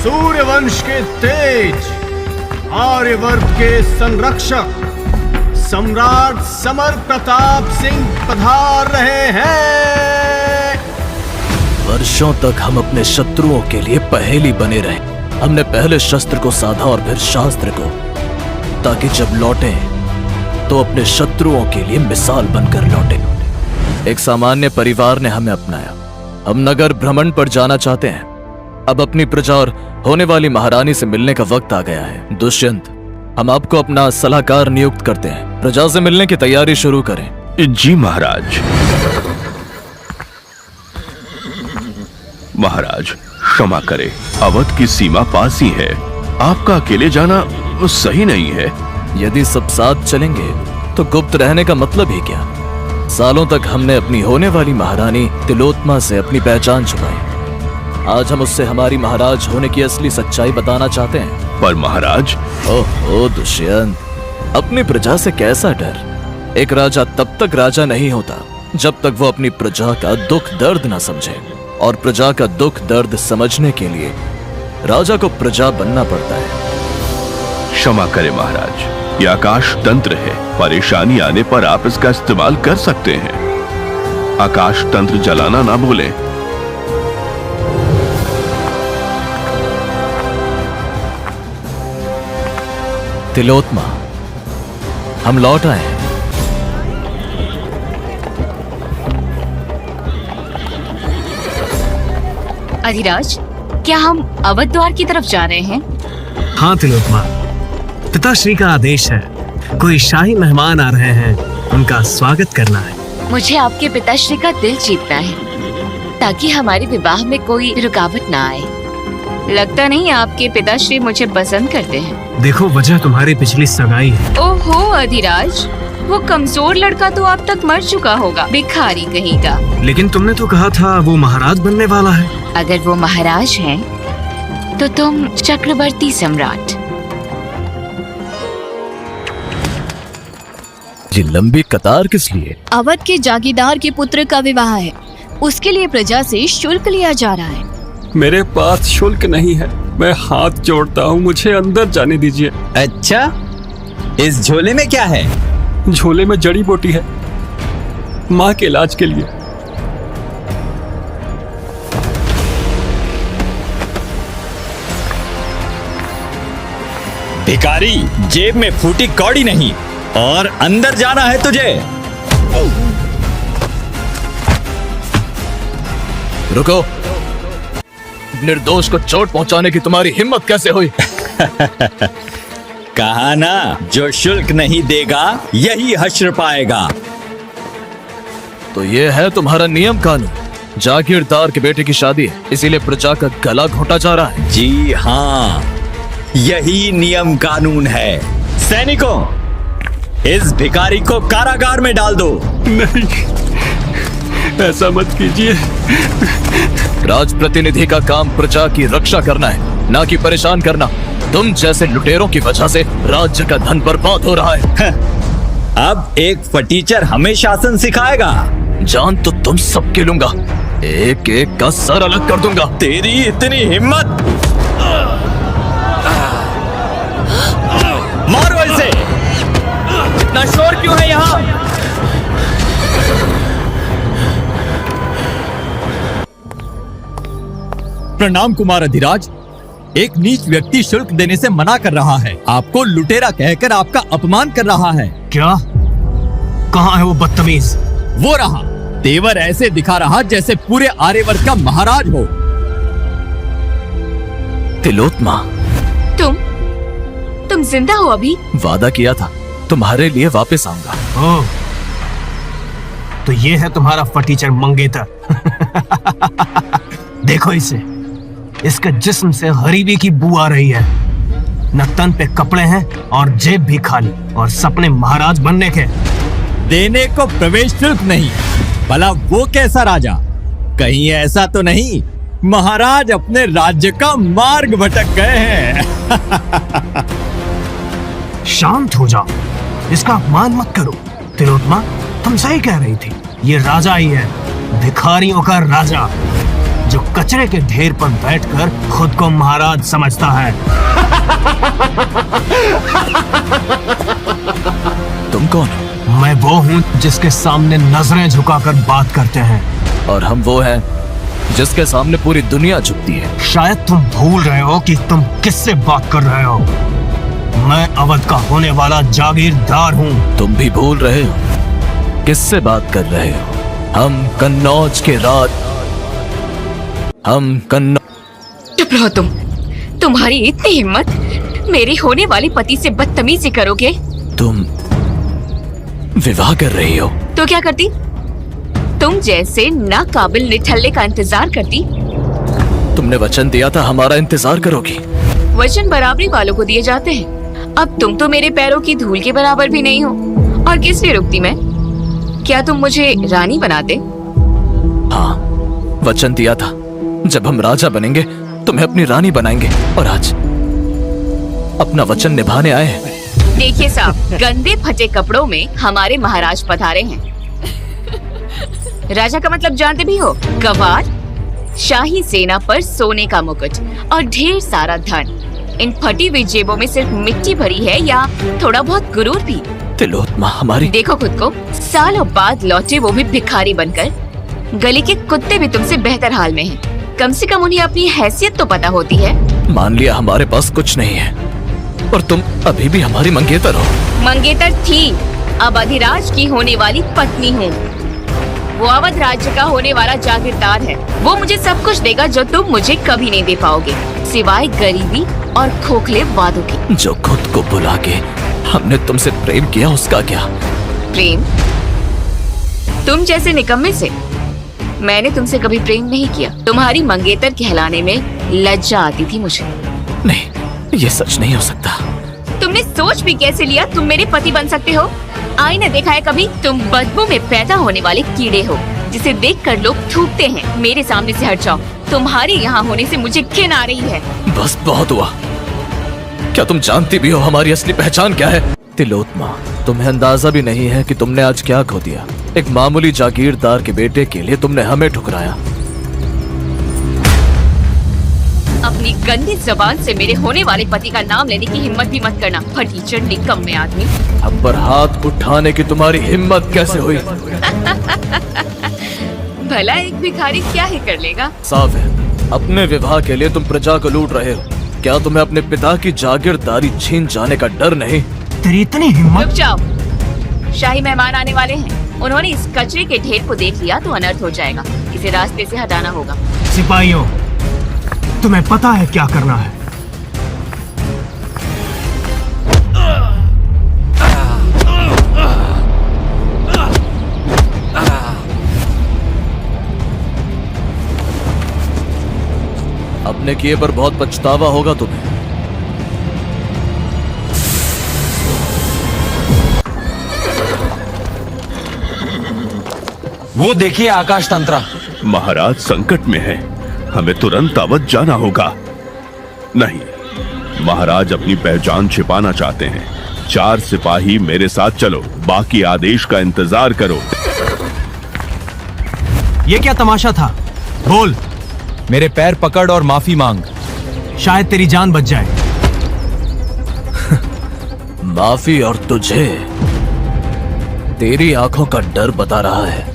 सूर्यवंश के तेज, आर्यवर्त के संरक्षक सम्राट समर प्रताप सिंह पधार रहे हैं। वर्षों तक हम अपने शत्रुओं के लिए पहेली बने रहे। हमने पहले शस्त्र को साधा और फिर शास्त्र को, ताकि जब लौटे तो अपने शत्रुओं के लिए मिसाल बनकर लौटे। एक सामान्य परिवार ने हमें अपनाया। हम नगर भ्रमण पर जाना चाहते हैं। अब अपनी प्रजा और होने वाली महारानी से मिलने का वक्त आ गया है। दुष्यंत, हम आपको अपना सलाहकार नियुक्त करते हैं। प्रजा से मिलने की तैयारी शुरू करें। जी महाराज। महाराज क्षमा करें, अवध की सीमा पास ही है। आपका अकेले जाना सही नहीं है। यदि सब साथ चलेंगे तो गुप्त रहने का मतलब ही क्या? सालों तक हमने अपनी होने वाली महारानी तिलोत्मा से अपनी पहचान छुपाई। आज हम उससे हमारी महाराज होने की असली सच्चाई बताना चाहते हैं। पर महाराज। ओहो दुष्यंत, अपनी प्रजा से कैसा डर? एक राजा तब तक राजा नहीं होता जब तक वो अपनी प्रजा का दुख दर्द न समझे, और प्रजा का दुख दर्द समझने के लिए राजा को प्रजा बनना पड़ता है। क्षमा करें महाराज, यह आकाश तंत्र है। परेशानी आने पर आप इसका इस्तेमाल कर सकते हैं। आकाश तंत्र जलाना ना भूलें। तिलोत्मा, हम लौट आए हैं। अधिराज, क्या हम अवध द्वार की तरफ जा रहे हैं? हाँ तिलोत्मा, पिताश्री का आदेश है। कोई शाही मेहमान आ रहे हैं, उनका स्वागत करना है। मुझे आपके पिताश्री का दिल जीतना है, ताकि हमारे विवाह में कोई रुकावट ना आए। लगता नहीं आपके पिताश्री मुझे पसंद करते हैं। देखो, वजह तुम्हारी पिछली सगाई है। ओहो अधिराज, वो कमजोर लड़का तो अब तक मर चुका होगा, भिखारी कहीं का। लेकिन तुमने तो कहा था वो महाराज बनने वाला है। अगर वो महाराज हैं, तो तुम चक्रवर्ती सम्राट। ये लंबी कतार किस लिए? अवध के जागीरदार के पुत्र का विवाह है, उसके लिए प्रजा से शुल्क लिया जा रहा है। मेरे पास शुल्क नहीं है, मैं हाथ जोड़ता हूँ, मुझे अंदर जाने दीजिए। अच्छा, इस झोले में क्या है? झोले में जड़ी बूटी है, माँ के इलाज के लिए। भिखारी, जेब में फूटी कौड़ी नहीं, और अंदर जाना है तुझे। रुको, निर्दोष को चोट पहुंचाने की तुम्हारी हिम्मत कैसे हुई? कहा ना, जो शुल्क नहीं देगा यही हश्र पाएगा। तो ये है तुम्हारा नियम कानून? जागीरदार के बेटे की शादी है, इसीलिए प्रजा का गला घोटा जा रहा है। जी हाँ, यही नियम कानून है। सैनिकों, इस भिखारी को कारागार में डाल दो। नहीं, ऐसा मत कीजिए। राजप्रतिनिधि का काम प्रजा की रक्षा करना है, ना कि परेशान करना। तुम जैसे लुटेरों की वजह से राज्य का धन बर्बाद हो रहा है। अब एक फटीचर हमें शासन सिखाएगा। जान तो तुम सबके लूंगा, एक एक का सर अलग कर दूंगा। तेरी इतनी हिम्मत! मारो इसे! इतना शोर क्यों है यहाँ? प्रणाम कुमार अधिराज। एक नीच व्यक्ति शुल्क देने से मना कर रहा है। आपको लुटेरा कहकर आपका अपमान कर रहा है। क्या? कहाँ है वो बदतमीज? वो रहा, तेवर ऐसे दिखा रहा जैसे पूरे आर्यवर्त का महाराज हो। तिलोत्मा, तुम जिंदा हो अभी? वादा किया था तुम्हारे लिए वापस आऊंगा। ओह, तो ये है तुम्हारा फटीचर मंगेतर। देखो इसे, इसके जिस्म से गरीबी की बू आ रही है। न तन पे कपड़े हैं और जेब भी खाली, और सपने महाराज बनने के। देने को प्रवेश शुल्क नहीं, भला वो कैसा राजा? कहीं ऐसा तो नहीं महाराज अपने राज्य का मार्ग भटक गए हैं? शांत हो जाओ, इसका अपमान मत करो। तिलोत्मा, तुम सही कह रही थी, ये राजा ही है, भिखारियों का राजा। जो कचरे के ढेर पर बैठकर खुद को महाराज समझता है। तुम कौन हो? मैं वो हूँ जिसके सामने नजरें झुकाकर बात करते हैं। और हम वो हैं जिसके सामने पूरी दुनिया झुकती है। शायद तुम भूल रहे हो कि तुम किससे बात कर रहे हो। मैं अवध का होने वाला जागीरदार हूँ। तुम भी भूल रहे हो किससे बात कर रहे हो? हम कन्नौज के चुप रहो तुम। तुम्हारी इतनी हिम्मत, मेरे होने वाले पति से बदतमीजी करोगे? तुम विवाह कर रही हो? तो क्या करती? तुम जैसे नाकाबिल निठल्ले का इंतजार करती। तुमने वचन दिया था हमारा इंतजार करोगी। वचन बराबरी वालों को दिए जाते हैं। अब तुम तो मेरे पैरों की धूल के बराबर भी नहीं हो, और किस लिए रुकती मैं? क्या तुम मुझे रानी बनाते? हाँ, वचन दिया था जब हम राजा बनेंगे तुम्हें अपनी रानी बनाएंगे, और आज अपना वचन निभाने आए हैं। देखिए साहब, गंदे फटे कपड़ों में हमारे महाराज पधारे हैं। राजा का मतलब जानते भी हो? गवार, शाही सेना पर सोने का मुकुट और ढेर सारा धन। इन फटी हुई जेबों में सिर्फ मिट्टी भरी है या थोड़ा बहुत गुरूर भी? तिलोत्मा हमारी। देखो खुद को, सालों बाद लौटे वो भी भिखारी बनकर। गली के कुत्ते भी तुमसे बेहतर हाल में हैं। कम से कम उन्हें अपनी हैसियत तो पता होती है। मान लिया हमारे पास कुछ नहीं है, और तुम अभी भी हमारी मंगेतर हो। मंगेतर थी, अब अधिराज की होने वाली पत्नी हूँ। वो अवध राज्य का होने वाला जागीरदार है। वो मुझे सब कुछ देगा जो तुम मुझे कभी नहीं दे पाओगे, सिवाय गरीबी और खोखले वादों के। जो खुद को भुला के हमने तुमसे प्रेम किया, उसका क्या? प्रेम? तुम जैसे निकम्मे से मैंने तुमसे कभी प्रेम नहीं किया। तुम्हारी मंगेतर कहलाने में लज्जा आती थी मुझे। नहीं, ये सच नहीं हो सकता। तुमने सोच भी कैसे लिया तुम मेरे पति बन सकते हो? आईने देखा है कभी? तुम बदबू में पैदा होने वाले कीड़े हो, जिसे देखकर लोग थूकते हैं। मेरे सामने से हट जाओ। तुम्हारे यहाँ होने से मुझे घिन आ रही है। बस बहुत हुआ। क्या तुम जानती भी हो हमारी असली पहचान क्या है? तिलोत्मा, तुम्हें अंदाजा भी नहीं है कि तुमने आज क्या खो दिया। एक मामूली जागीरदार के बेटे के लिए तुमने हमें ठुकराया। अपनी गंदी जबान से मेरे होने वाले पति का नाम लेने की हिम्मत भी मत करना, फटीचर निकम्मे आदमी। हम पर हाथ उठाने की तुम्हारी हिम्मत कैसे हुई? भला एक भिखारी क्या ही कर लेगा? साफ है, अपने विवाह के लिए तुम प्रजा को लूट रहे हो। क्या तुम्हें अपने पिता की जागीरदारी छीन जाने का डर नहीं? तेरी इतनी हिम्मत? रुक जाओ, शाही मेहमान आने वाले हैं। उन्होंने इस कचरे के ढेर को देख लिया तो अनर्थ हो जाएगा। इसे रास्ते से हटाना होगा। सिपाहियों, तुम्हें पता है क्या करना है? अपने किए पर बहुत पछतावा होगा तुम्हें। वो देखिए आकाश तंत्रा। महाराज संकट में है, हमें तुरंत अवध जाना होगा। नहीं, महाराज अपनी पहचान छिपाना चाहते हैं। 4 सिपाही मेरे साथ चलो, बाकी आदेश का इंतजार करो। ये क्या तमाशा था? बोल। मेरे पैर पकड़ और माफी मांग। शायद तेरी जान बच जाए। माफी और तुझे? तेरी आंखों का डर बता रहा है।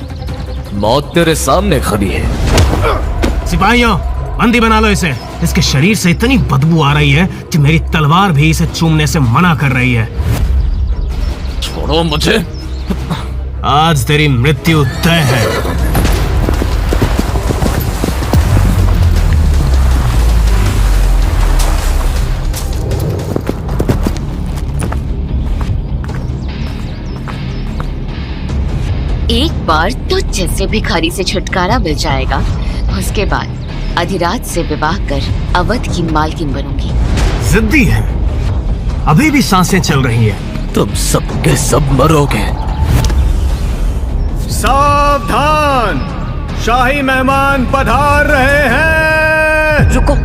मौत तेरे सामने खड़ी है। सिपाहियों, बंदी बना लो इसे। इसके शरीर से इतनी बदबू आ रही है कि मेरी तलवार भी इसे चूमने से मना कर रही है। छोड़ो मुझे। आज तेरी मृत्यु तय है। एक बार तो जैसे भिखारी से छुटकारा मिल जाएगा, उसके बाद अधिराज से विवाह कर अवध की मालकिन बनूंगी। जिद्दी है, अभी भी सांसें चल रही हैं। तुम सबके सब मरोगे। सावधान, शाही मेहमान पधार रहे हैं। रुको,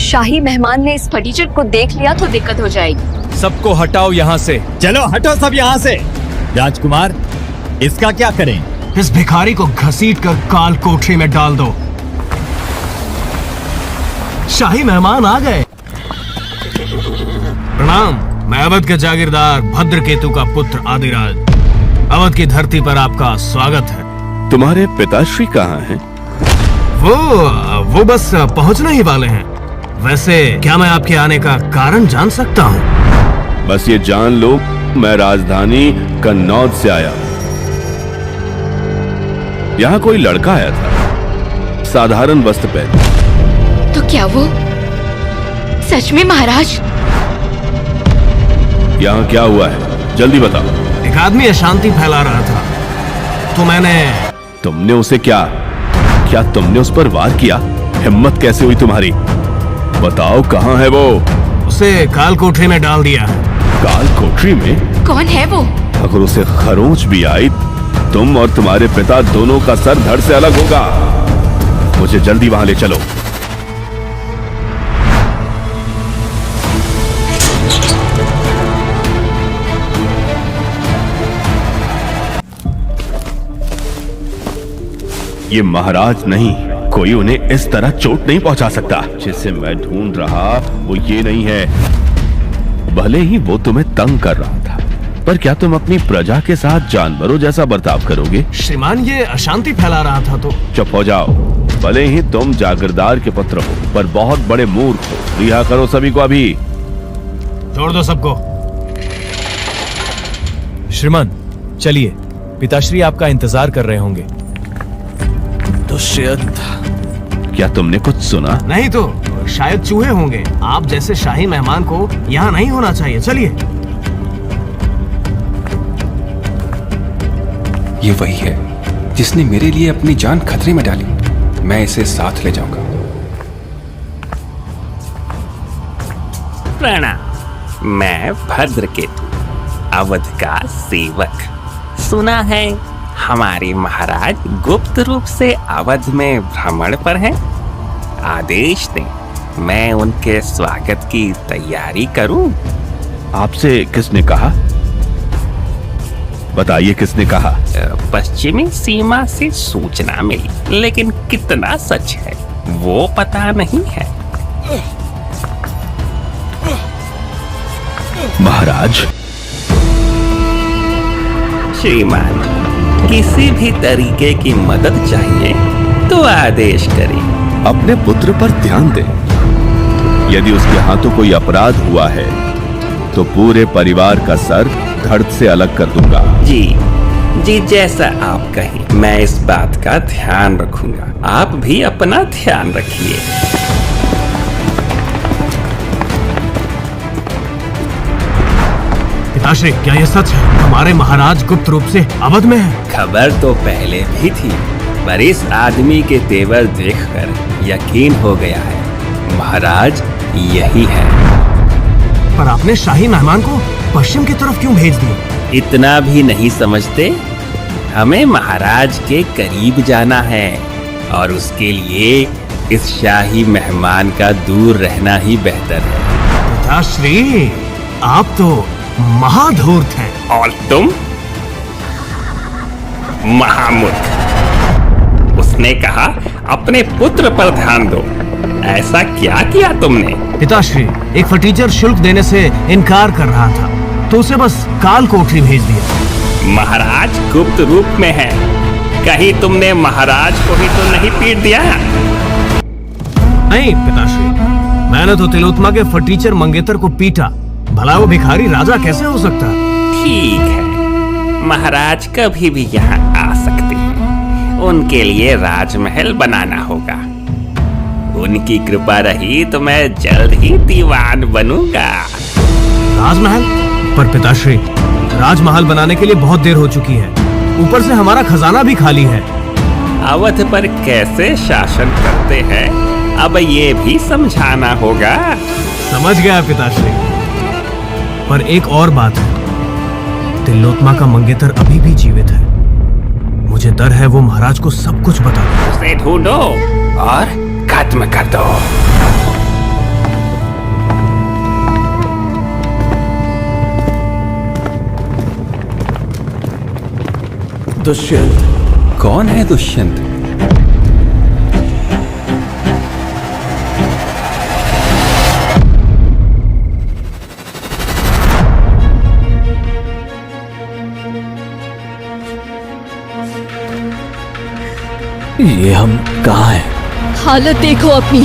शाही मेहमान ने इस फटीचर को देख लिया तो दिक्कत हो जाएगी। सबको हटाओ यहाँ से। चलो हटो सब यहाँ से। राजकुमार, इसका क्या करें? इस भिखारी को घसीट कर काल कोठरी में डाल दो। शाही मेहमान आ गए। प्रणाम, मैं अवध के जागीरदार भद्रकेतु का पुत्र आदिराज। अवध की धरती पर आपका स्वागत है। तुम्हारे पिताश्री कहाँ हैं? वो बस पहुंचने ही वाले हैं। वैसे क्या मैं आपके आने का कारण जान सकता हूँ? बस ये जान लो, मैं राजधानी कन्नौज से आया हूँ। यहाँ कोई लड़का आया था, साधारण वस्त्र पहने। तो क्या वो सच में महाराज? यहाँ क्या हुआ है, जल्दी बताओ। एक आदमी अशांति फैला रहा था, तो मैंने। तुमने उसे क्या तुमने उस पर वार किया? हिम्मत कैसे हुई तुम्हारी? बताओ, कहाँ है वो? उसे काल कोठरी में डाल दिया है। काल कोठरी में? कौन है वो? अगर उसे खरोंच भी आई, तुम और तुम्हारे पिता दोनों का सर धड़ से अलग होगा। मुझे जल्दी वहां ले चलो। ये महाराज नहीं, कोई उन्हें इस तरह चोट नहीं पहुंचा सकता। जिसे मैं ढूंढ रहा वो ये नहीं है। भले ही वो तुम्हें तंग कर रहा था, पर क्या तुम अपनी प्रजा के साथ जानवरों जैसा बर्ताव करोगे? श्रीमान, ये अशांति फैला रहा था तो। चुप हो जाओ। भले ही तुम जागीरदार के पुत्र हो, पर बहुत बड़े मूर्ख हो। रिहा करो सभी को अभी। छोड़ दो सबको। श्रीमान चलिए, पिताश्री आपका इंतजार कर रहे होंगे। दुष्यंत, क्या तुमने कुछ सुना? नहीं तो शायद चूहे होंगे। आप जैसे शाही मेहमान को यहाँ नहीं होना चाहिए। चलिए। ये वही है जिसने मेरे लिए अपनी जान खतरे में डाली। मैं इसे साथ ले जाऊंगा। प्रणाम, मैं भद्रकेतु, अवध का सेवक। सुना है हमारे महाराज गुप्त रूप से अवध में भ्रमण पर हैं। आदेश दें, मैं उनके स्वागत की तैयारी करूं। आपसे किसने कहा? बताइए, किसने कहा? पश्चिमी सीमा से सूचना मिली, लेकिन कितना सच है वो पता नहीं है। महाराज। श्रीमान, किसी भी तरीके की मदद चाहिए तो आदेश करें। अपने पुत्र पर ध्यान दें। यदि उसके हाथों कोई अपराध हुआ है तो पूरे परिवार का सर धड़ से अलग कर दूंगा। जी, जैसा आप कहें, मैं इस बात का ध्यान रखूंगा। आप भी अपना ध्यान रखिए। पिताश्री, क्या ये सच है? हमारे महाराज गुप्त रूप से अवध में है? खबर तो पहले भी थी, पर इस आदमी के तेवर देखकर यकीन हो गया है महाराज यही है। पर आपने शाही मेहमान को पश्चिम की तरफ क्यों भेज दिया? इतना भी नहीं समझते? हमें महाराज के करीब जाना है और उसके लिए इस शाही मेहमान का दूर रहना ही बेहतर है। पिताश्री, आप तो महाधूर्त हैं। और तुम महामूर्ख। उसने कहा अपने पुत्र पर ध्यान दो। ऐसा क्या किया तुमने? पिताश्री, एक फटीचर शुल्क देने से इनकार कर रहा था, तो उसे बस काल कोठरी भेज दिया। महाराज गुप्त रूप में है, कहीं तुमने महाराज को ही तो नहीं पीट दिया? नहीं पिताश्री, मैंने तो तिलोत्तमा के फटीचर मंगेतर को पीटा। भला वो भिखारी राजा कैसे हो सकता? ठीक है, महाराज कभी भी यहाँ आ सकते हैं। उनके लिए राजमहल बनाना होगा। उनकी कृपा रही तो मैं जल्द ही दीवान बनूंगा। राजमहल? पर पिताश्री, राजमहल बनाने के लिए बहुत देर हो चुकी है। ऊपर से हमारा खजाना भी खाली है। अवध पर कैसे शासन करते हैं, अब ये भी समझाना होगा। समझ गया पिताश्री। पर एक और बात है, तिलोत्तमा का मंगेतर अभी भी जीवित है। मुझे डर है वो महाराज को सब कुछ बता दे। उसे ढूंढो और खत्म कर दो। दुष्यंत। कौन है दुष्यंत? हालत देखो अपनी।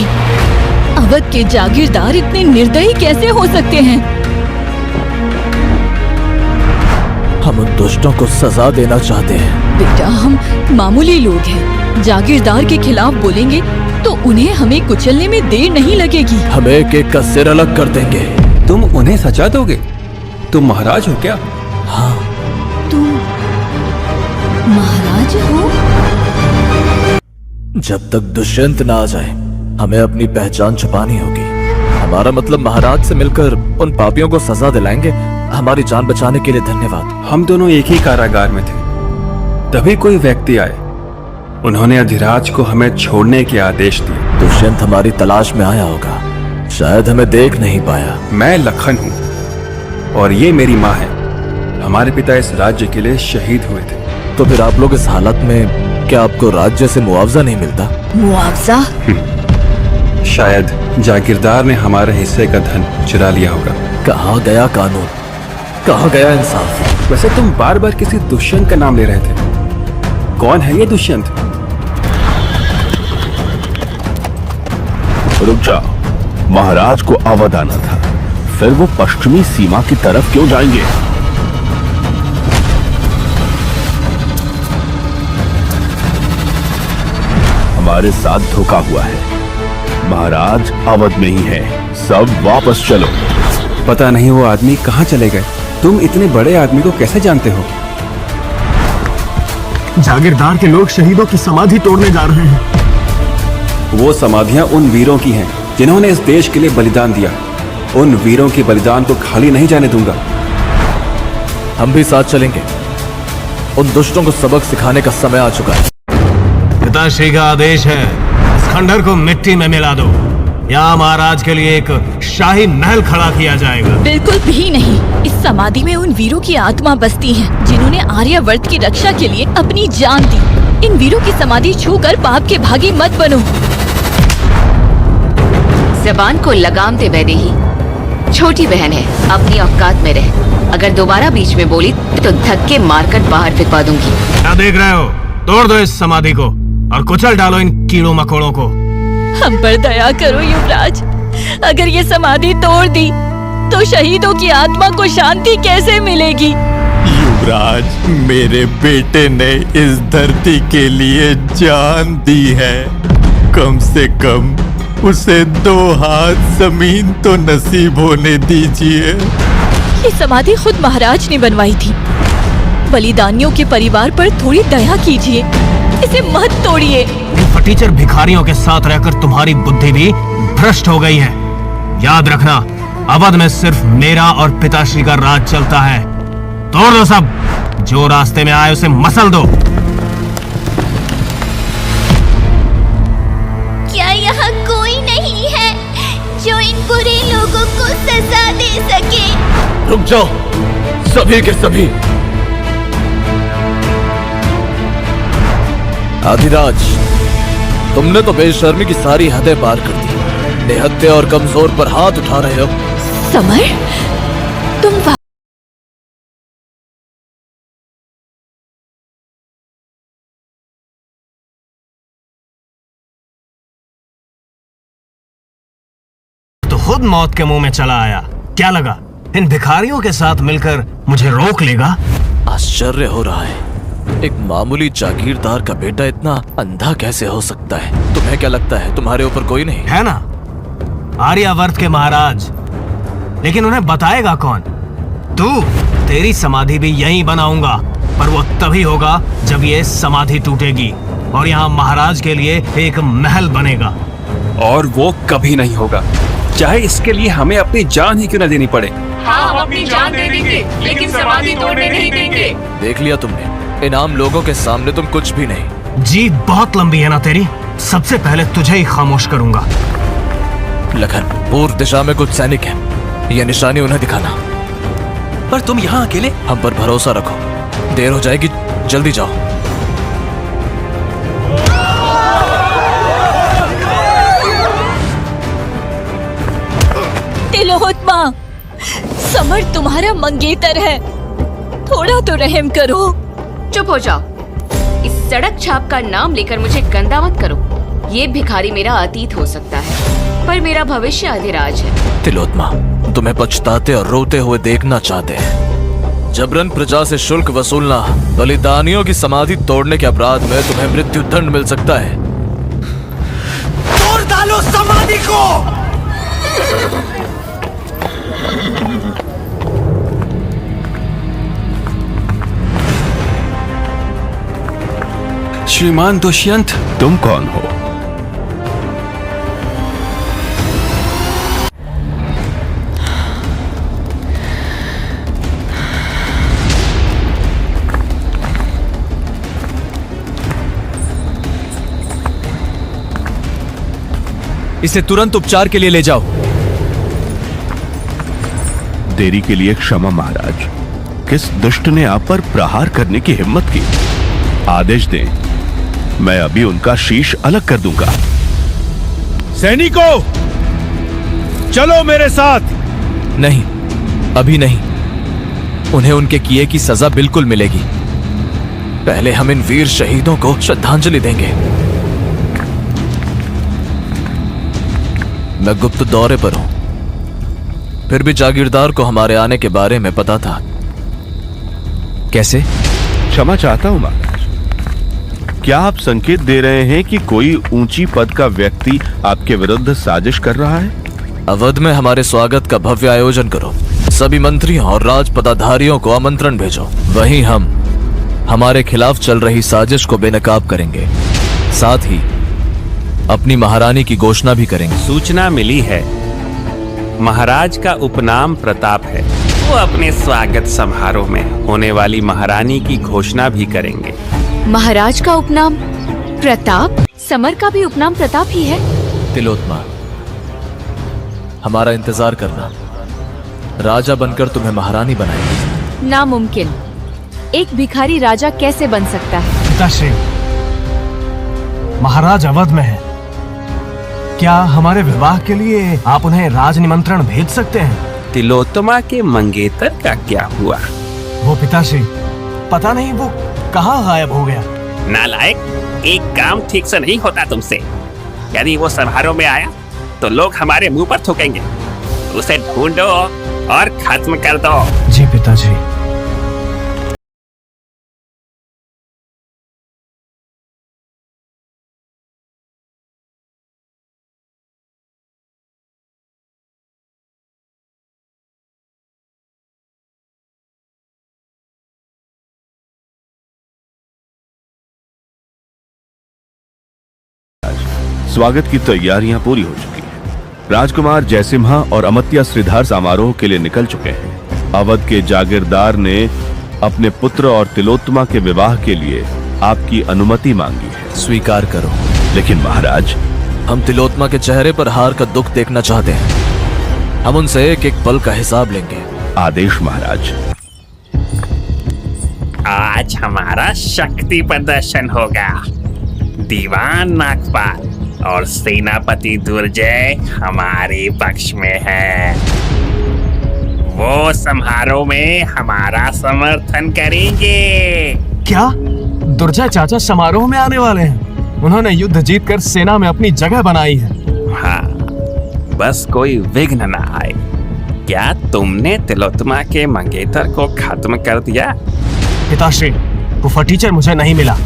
अवध के जागीरदार इतने निर्दयी कैसे हो सकते हैं? हम उन दुष्टों को सजा देना चाहते हैं। बेटा, हम मामूली लोग हैं। जागीरदार के खिलाफ बोलेंगे तो उन्हें हमें कुचलने में देर नहीं लगेगी। हम एक एक का सिर अलग कर देंगे। तुम उन्हें सजा दोगे? तुम महाराज हो क्या? हाँ। तुम महाराज हो? जब तक दुष्यंत ना आ जाए हमें अपनी पहचान छुपानी होगी। हमारा मतलब महाराज से मिलकर उन पापियों को सजा दिलाएंगे। हमारी जान बचाने के लिए धन्यवाद। हम दोनों एक ही कारागार में थे, तभी कोई व्यक्ति आए। उन्होंने अधिराज को हमें छोड़ने के आदेश दिए। दुष्यंत हमारी तलाश में आया होगा, शायद हमें देख नहीं पाया। मैं लखन हूँ और ये मेरी माँ है। हमारे पिता इस राज्य के लिए शहीद हुए थे। तो फिर आप लोग इस हालत में क्या आपको राज्य से मुआवजा नहीं मिलता? मुआवजा? शायद जागीरदार ने हमारे हिस्से का धन चुरा लिया होगा। कहाँ गया कानून, कहाँ गया इंसाफ? वैसे तुम बार बार किसी दुष्यंत का नाम ले रहे थे। कौन है ये दुष्यंत? रुक जाओ, महाराज को अवध आना था, फिर वो पश्चिमी सीमा की तरफ क्यों जाएंगे? हमारे साथ धोखा हुआ है। महाराज अवध में ही है। सब वापस चलो। पता नहीं वो आदमी कहाँ चले गए। तुम इतने बड़े आदमी को कैसे जानते हो? जागीरदार के लोग शहीदों की समाधि तोड़ने जा रहे हैं। वो समाधियां उन वीरों की हैं जिन्होंने इस देश के लिए बलिदान दिया। उन वीरों के बलिदान को खाली नहीं जाने दूंगा। हम भी साथ चलेंगे। उन दुष्टों को सबक सिखाने का समय आ चुका है। पिताश्री का आदेश है, इस खंडर को मिट्टी में मिला दो। यहाँ महाराज के लिए एक शाही महल खड़ा किया जाएगा। बिल्कुल भी नहीं। इस समाधि में उन वीरों की आत्मा बसती है जिन्होंने आर्यावर्त की रक्षा के लिए अपनी जान दी। इन वीरों की समाधि छूकर पाप के भागी मत बनो। जबान को लगाम दे वैदेही। छोटी बहन है, अपनी औकात में रह। अगर दोबारा बीच में बोली तो धक्के मारकर बाहर फेंकवा दूंगी। क्या देख रहे हो? तोड़ दो इस समाधि को और कुचल डालो इन कीड़ों मकोड़ों को। हम पर दया करो युवराज। अगर ये समाधि तोड़ दी तो शहीदों की आत्मा को शांति कैसे मिलेगी? युवराज, मेरे बेटे ने इस धरती के लिए जान दी है। कम से कम उसे 2 हाथ जमीन तो नसीब होने दीजिए। ये समाधि खुद महाराज ने बनवाई थी। बलिदानियों के परिवार पर थोड़ी दया कीजिए, इसे मत तोड़िए। इन फटीचर भिखारियों के साथ रहकर तुम्हारी बुद्धि भी भ्रष्ट हो गई है। याद रखना, अवध में सिर्फ मेरा और पिताश्री का राज चलता है। तोड़ दो सब, जो रास्ते में आए उसे मसल दो। क्या यहाँ कोई नहीं है जो इन बुरे लोगों को सजा दे सके? रुक जाओ, सभी के सभी। आदिराज, तुमने तो बेशर्मी की सारी हदें पार कर दी। निहत्थे और कमजोर पर हाथ उठा रहे हो। समर, तुम तो खुद मौत के मुंह में चला आया। क्या लगा इन भिखारियों के साथ मिलकर मुझे रोक लेगा? आश्चर्य हो रहा है, एक मामूली जागीरदार का बेटा इतना अंधा कैसे हो सकता है? तुम्हें क्या लगता है तुम्हारे ऊपर कोई नहीं है? ना, आर्यावर्त के महाराज। लेकिन उन्हें बताएगा कौन? तू। तेरी समाधि भी यहीं बनाऊंगा, पर वो तभी होगा जब ये समाधि टूटेगी और यहाँ महाराज के लिए एक महल बनेगा। और वो कभी नहीं होगा, चाहे इसके लिए हमें अपनी जान ही क्यों न देनी पड़े। हाँ, हम अपनी जान दे देंगे, लेकिन समाधि तोड़ने नहीं देंगे। देख लिया तुमने, इन आम लोगों के सामने तुम कुछ भी नहीं। जीत बहुत लंबी है ना तेरी। सबसे पहले तुझे ही खामोश करूंगा। लखन, पूर्व दिशा में कुछ सैनिक हैं। ये निशानी उन्हें दिखाना। पर तुम यहाँ अकेले? हम पर भरोसा रखो, देर हो जाएगी, जल्दी जाओ। तिलोत्मा, समर तुम्हारा मंगेतर है, थोड़ा तो रहम करो। चुप हो जाओ। इस सड़क छाप का नाम लेकर मुझे गंदा मत करो। ये भिखारी मेरा अतीत हो सकता है, पर मेरा भविष्य अधिराज है। तिलोत्मा, तुम्हें पछताते और रोते हुए देखना चाहते हैं। जबरन प्रजा से शुल्क वसूलना, बलिदानियों की समाधि तोड़ने के अपराध में तुम्हें मृत्यु दंड मिल सकता है। तोड़ डालो समाधि को। श्रीमान दुष्यंत, तुम कौन हो? इसे तुरंत उपचार के लिए ले जाओ। देरी के लिए क्षमा महाराज। किस दुष्ट ने आप पर प्रहार करने की हिम्मत की? आदेश दें, मैं अभी उनका शीश अलग कर दूंगा। सैनिकों, चलो मेरे साथ। नहीं, अभी नहीं। उन्हें उनके किए की सजा बिल्कुल मिलेगी। पहले हम इन वीर शहीदों को श्रद्धांजलि देंगे। मैं गुप्त दौरे पर हूं, फिर भी जागीरदार को हमारे आने के बारे में पता था। कैसे? क्षमा चाहता हूं महाराज। क्या आप संकेत दे रहे हैं कि कोई ऊंची पद का व्यक्ति आपके विरुद्ध साजिश कर रहा है? अवध में हमारे स्वागत का भव्य आयोजन करो। सभी मंत्रियों और राज पदाधिकारियों को आमंत्रण भेजो। वहीं हम हमारे खिलाफ चल रही साजिश को बेनकाब करेंगे। साथ ही अपनी महारानी की घोषणा भी करेंगे। सूचना मिली है, महाराज का उपनाम प्रताप है। वो अपने स्वागत समारोह में होने वाली महारानी की घोषणा भी करेंगे। महाराज का उपनाम प्रताप? समर का भी उपनाम प्रताप ही है। तिलोत्मा, हमारा इंतजार करना। राजा बनकर तुम्हें महारानी बनाएंगे। नामुमकिन। एक भिखारी राजा कैसे बन सकता है? पिताश्री, महाराज अवध में है। क्या हमारे विवाह के लिए आप उन्हें राज निमंत्रण भेज सकते हैं? तिलोत्तमा के मंगेतर का क्या हुआ? वो पिताश्री, पता नहीं वो कहाँ गायब हो गया। नालायक, एक काम ठीक से नहीं होता तुमसे। यदि वो समारोह में आया तो लोग हमारे मुंह पर थूकेंगे। उसे ढूंढो और खत्म कर दो। जी पिताजी। स्वागत की तैयारियां पूरी हो चुकी हैं। राजकुमार जयसिम्हा और अमत्या श्रीधार समारोह के लिए निकल चुके हैं। अवध के जागीरदार ने अपने पुत्र और तिलोत्तमा के विवाह के लिए आपकी अनुमति मांगी है। स्वीकार करो। लेकिन महाराज, हम तिलोत्तमा के चेहरे पर हार का दुख देखना चाहते हैं। हम उनसे एक एक पल का हिसाब लेंगे। आदेश महाराज। आज हमारा शक्ति प्रदर्शन होगा। दीवान नागपाल और सेनापति दुर्जय हमारे पक्ष में है। वो समारोह में हमारा समर्थन करेंगे। क्या दुर्जय चाचा समारोह में आने वाले हैं? उन्होंने युद्ध जीतकर सेना में अपनी जगह बनाई है। हाँ, बस कोई विघ्न न आए। क्या तुमने तिलोत्तमा के मंगेतर को खत्म कर दिया? पिताश्री, वो फटीचर मुझे नहीं मिला।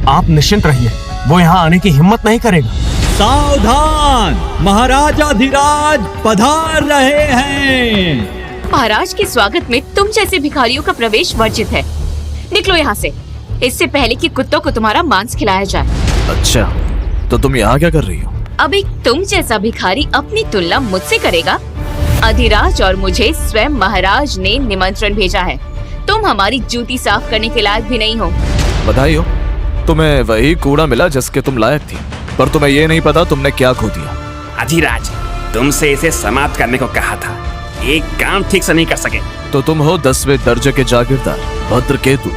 आप निश्चिंत रहिए, वो यहाँ आने की हिम्मत नहीं करेगा। सावधान, महाराजाधिराज पधार रहे हैं। महाराज के स्वागत में तुम जैसे भिखारियों का प्रवेश वर्जित है। निकलो यहाँ से, इससे पहले कि कुत्तों को तुम्हारा मांस खिलाया जाए। अच्छा, तो तुम यहाँ क्या कर रही हो? अब एक तुम जैसा भिखारी अपनी तुलना मुझसे करेगा? अधिराज और मुझे स्वयं महाराज ने निमंत्रण भेजा है। तुम हमारी जूती साफ करने के लायक भी नहीं हो। बधाई हो, तुम्हें वही कूड़ा मिला जिसके तुम लायक थी, पर तुम्हें ये नहीं पता तुमने क्या खो दिया। अधिराज, तुमसे इसे समाप्त करने को कहा था। एक काम ठीक से नहीं कर सके। तो तुम हो 10वें दर्जे के जागीरदार भद्रकेतु।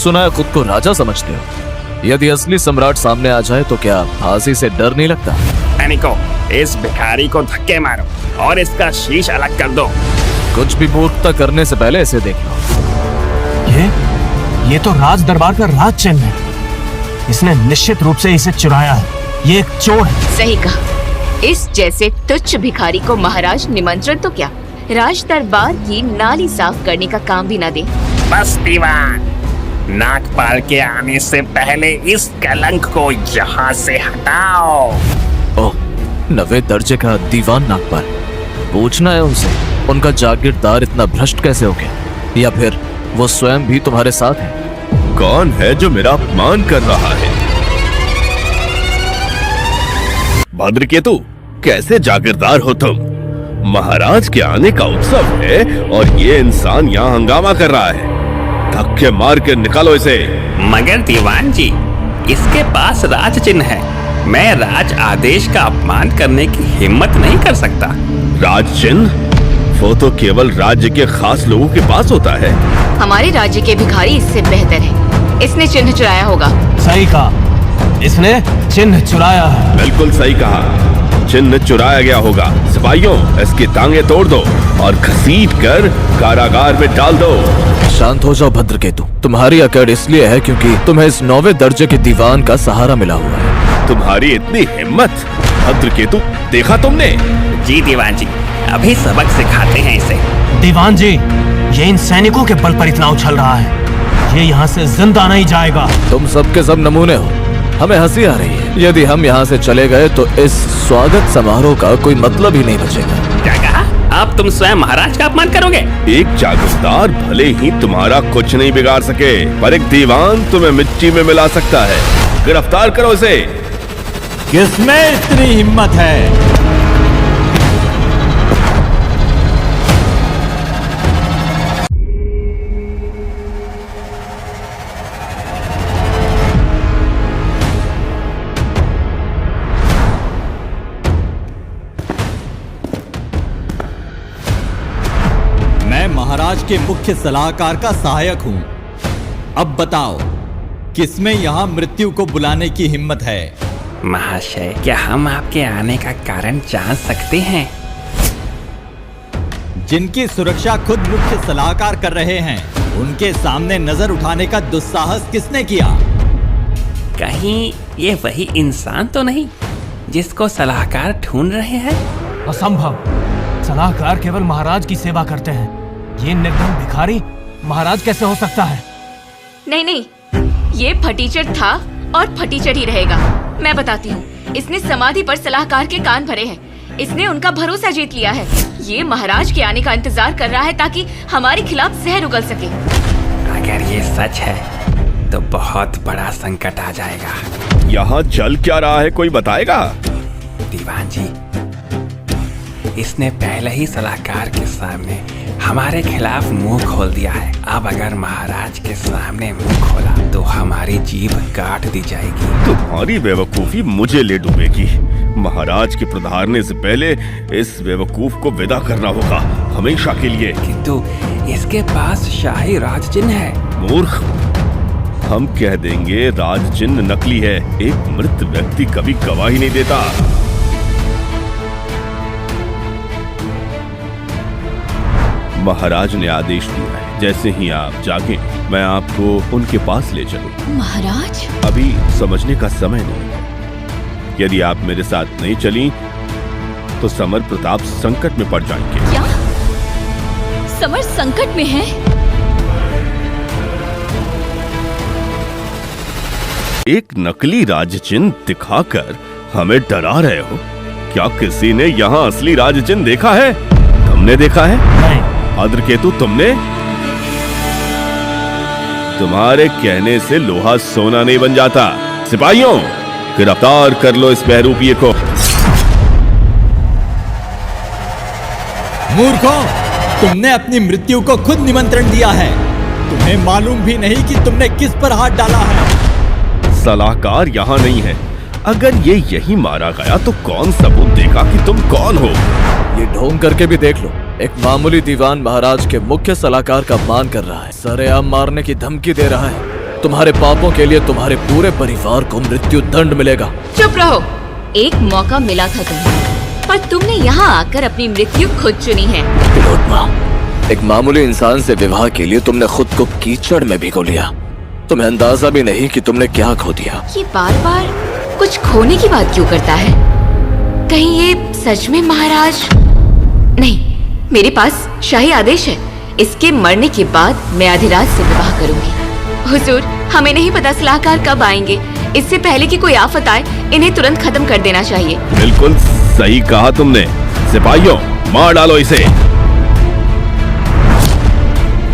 सुना है खुद को राजा समझते हो। यदि असली सम्राट सामने आ जाए तो क्या फांसी से डर नहीं लगता? सैनिकों, इस भिखारी को धक्के मारो और इसका शीश अलग कर दो। कुछ भी मूर्खता करने से पहले इसे देख लो। ये तो राज दरबार का राज चिन्ह है। इसने निश्चित रूप से इसे चुराया है। ये एक चोर है। सही कहा। इस जैसे तुच्छ भिखारी को महाराज निमंत्रण तो क्या, राज दरबार की नाली साफ करने का काम भी न दे। बस दीवान, नागपाल के आने से पहले इस कलंक को यहाँ से हटाओ। ओह, 9वें दर्जे का दीवान नागपाल। पूछना है उनसे, उनका जागीरदार इतना भ्रष्ट कैसे हो गया, या फिर वो स्वयं भी तुम्हारे साथ है? कौन है जो मेरा अपमान कर रहा है? भद्रकेतु, कैसे जागीरदार हो तुम? महाराज के आने का उत्सव है और ये इंसान यहाँ हंगामा कर रहा है। धक्के मार के निकालो इसे। मगर दीवान जी, इसके पास राज चिन्ह है। मैं राज आदेश का अपमान करने की हिम्मत नहीं कर सकता। राज चिन्ह? वो तो केवल राज्य के खास लोगों के पास होता है। हमारे राज्य के भिखारी इससे बेहतर है। इसने चिन्ह चुराया होगा। सही कहा, इसने चिन्ह चुराया है। बिल्कुल सही कहा, चिन्ह चुराया गया होगा। सिपाहियों, इसकी टांगे तोड़ दो और घसीट कर कारागार में डाल दो। शांत हो जाओ भद्रकेतु। तुम्हारी अकड़ इसलिए है क्योंकि तुम्हें इस 9वें दर्जे के दीवान का सहारा मिला हुआ है। तुम्हारी इतनी हिम्मत? भद्रकेतु, देखा तुमने? जी दीवान जी, अभी सबक सिखाते हैं इसे। दीवान जी, ये इन सैनिकों के बल पर इतना उछल रहा है, ये यहाँ से जिंदा नहीं जाएगा। तुम सबके सब नमूने हो, हमें हंसी आ रही है। यदि हम यहाँ से चले गए तो इस स्वागत समारोह का कोई मतलब ही नहीं बचेगा। क्या कहा? आप तुम स्वयं महाराज का अपमान करोगे? एक जागीरदार भले ही तुम्हारा कुछ नहीं बिगाड़ सके, पर एक दीवान तुम्हें मिट्टी में मिला सकता है। गिरफ्तार करो इसे। किसमें इतनी हिम्मत है? मैं महाराज के मुख्य सलाहकार का सहायक हूं। अब बताओ, किसमें यहां मृत्यु को बुलाने की हिम्मत है? महाशय, क्या हम आपके आने का कारण जान सकते हैं? जिनकी सुरक्षा खुद मुख्य सलाहकार कर रहे हैं, उनके सामने नजर उठाने का दुस्साहस किसने किया? कहीं ये वही इंसान तो नहीं जिसको सलाहकार ढूंढ रहे हैं? असंभव, सलाहकार केवल महाराज की सेवा करते हैं। ये निर्धन भिखारी महाराज कैसे हो सकता है? नहीं नहीं, ये फटीचर था और फटीचर ही रहेगा। मैं बताती हूँ, इसने समाधि पर सलाहकार के कान भरे हैं। इसने उनका भरोसा जीत लिया है। ये महाराज के आने का इंतजार कर रहा है ताकि हमारे खिलाफ जहर उगल सके। अगर ये सच है तो बहुत बड़ा संकट आ जाएगा। यहाँ चल क्या रहा है, कोई बताएगा? दीवान जी, इसने पहले ही सलाहकार के सामने हमारे खिलाफ मुंह खोल दिया है। अब अगर महाराज के सामने मुंह खोला तो हमारी जीभ काट दी जाएगी। तुम्हारी बेवकूफी मुझे ले डूबेगी। महाराज के पधारने से पहले इस बेवकूफ को विदा करना होगा, हमेशा के लिए। किंतु इसके पास शाही राज चिन्ह है। मूर्ख, हम कह देंगे राज चिन्ह नकली है। एक मृत व्यक्ति कभी गवाही नहीं देता। महाराज ने आदेश दिया है, जैसे ही आप जागे मैं आपको उनके पास ले चलूं। महाराज? अभी समझने का समय नहीं। यदि आप मेरे साथ नहीं चली तो समर प्रताप संकट में पड़ जाएंगे। क्या? समर संकट में है? एक नकली राज चिन्ह दिखाकर हमें डरा रहे हो? क्या किसी ने यहाँ असली राज चिन्ह देखा है? तुमने देखा है? नहीं। भद्रकेतु, तुमने? तुम्हारे कहने से लोहा सोना नहीं बन जाता। सिपाहियों, गिरफ्तार कर लो इस बहरूपिये को। मूर्खों, तुमने अपनी मृत्यु को खुद निमंत्रण दिया है। तुम्हें मालूम भी नहीं कि तुमने किस पर हाथ डाला है। सलाहकार यहाँ नहीं है। अगर ये यही मारा गया तो कौन सबूत देगा कि तुम कौन हो? ये ढोंग करके भी देख लो। एक मामूली दीवान महाराज के मुख्य सलाहकार का अपमान कर रहा है, सरेआम मारने की धमकी दे रहा है। तुम्हारे पापों के लिए तुम्हारे पूरे परिवार को मृत्यु दंड मिलेगा। चुप रहो। एक मौका मिला था तुम्हें, पर तुमने यहाँ आकर अपनी मृत्यु खुद चुनी है। तिलोत्तमा, एक मामूली इंसान से विवाह के लिए तुमने खुद को कीचड़ में भिगो लिया। तुम्हें अंदाजा भी नहीं कि तुमने क्या खो दिया। ये बार बार सब कुछ खोने की बात क्यों करता है? कहीं ये सच में महाराज? नहीं, मेरे पास शाही आदेश है। इसके मरने के बाद मैं अधिराज से विवाह करूंगी। हुजूर, हमें नहीं पता सलाहकार कब आएंगे। इससे पहले कि कोई आफत आए, इन्हें तुरंत खत्म कर देना चाहिए। बिल्कुल सही कहा तुमने। सिपाहियों, मार डालो इसे।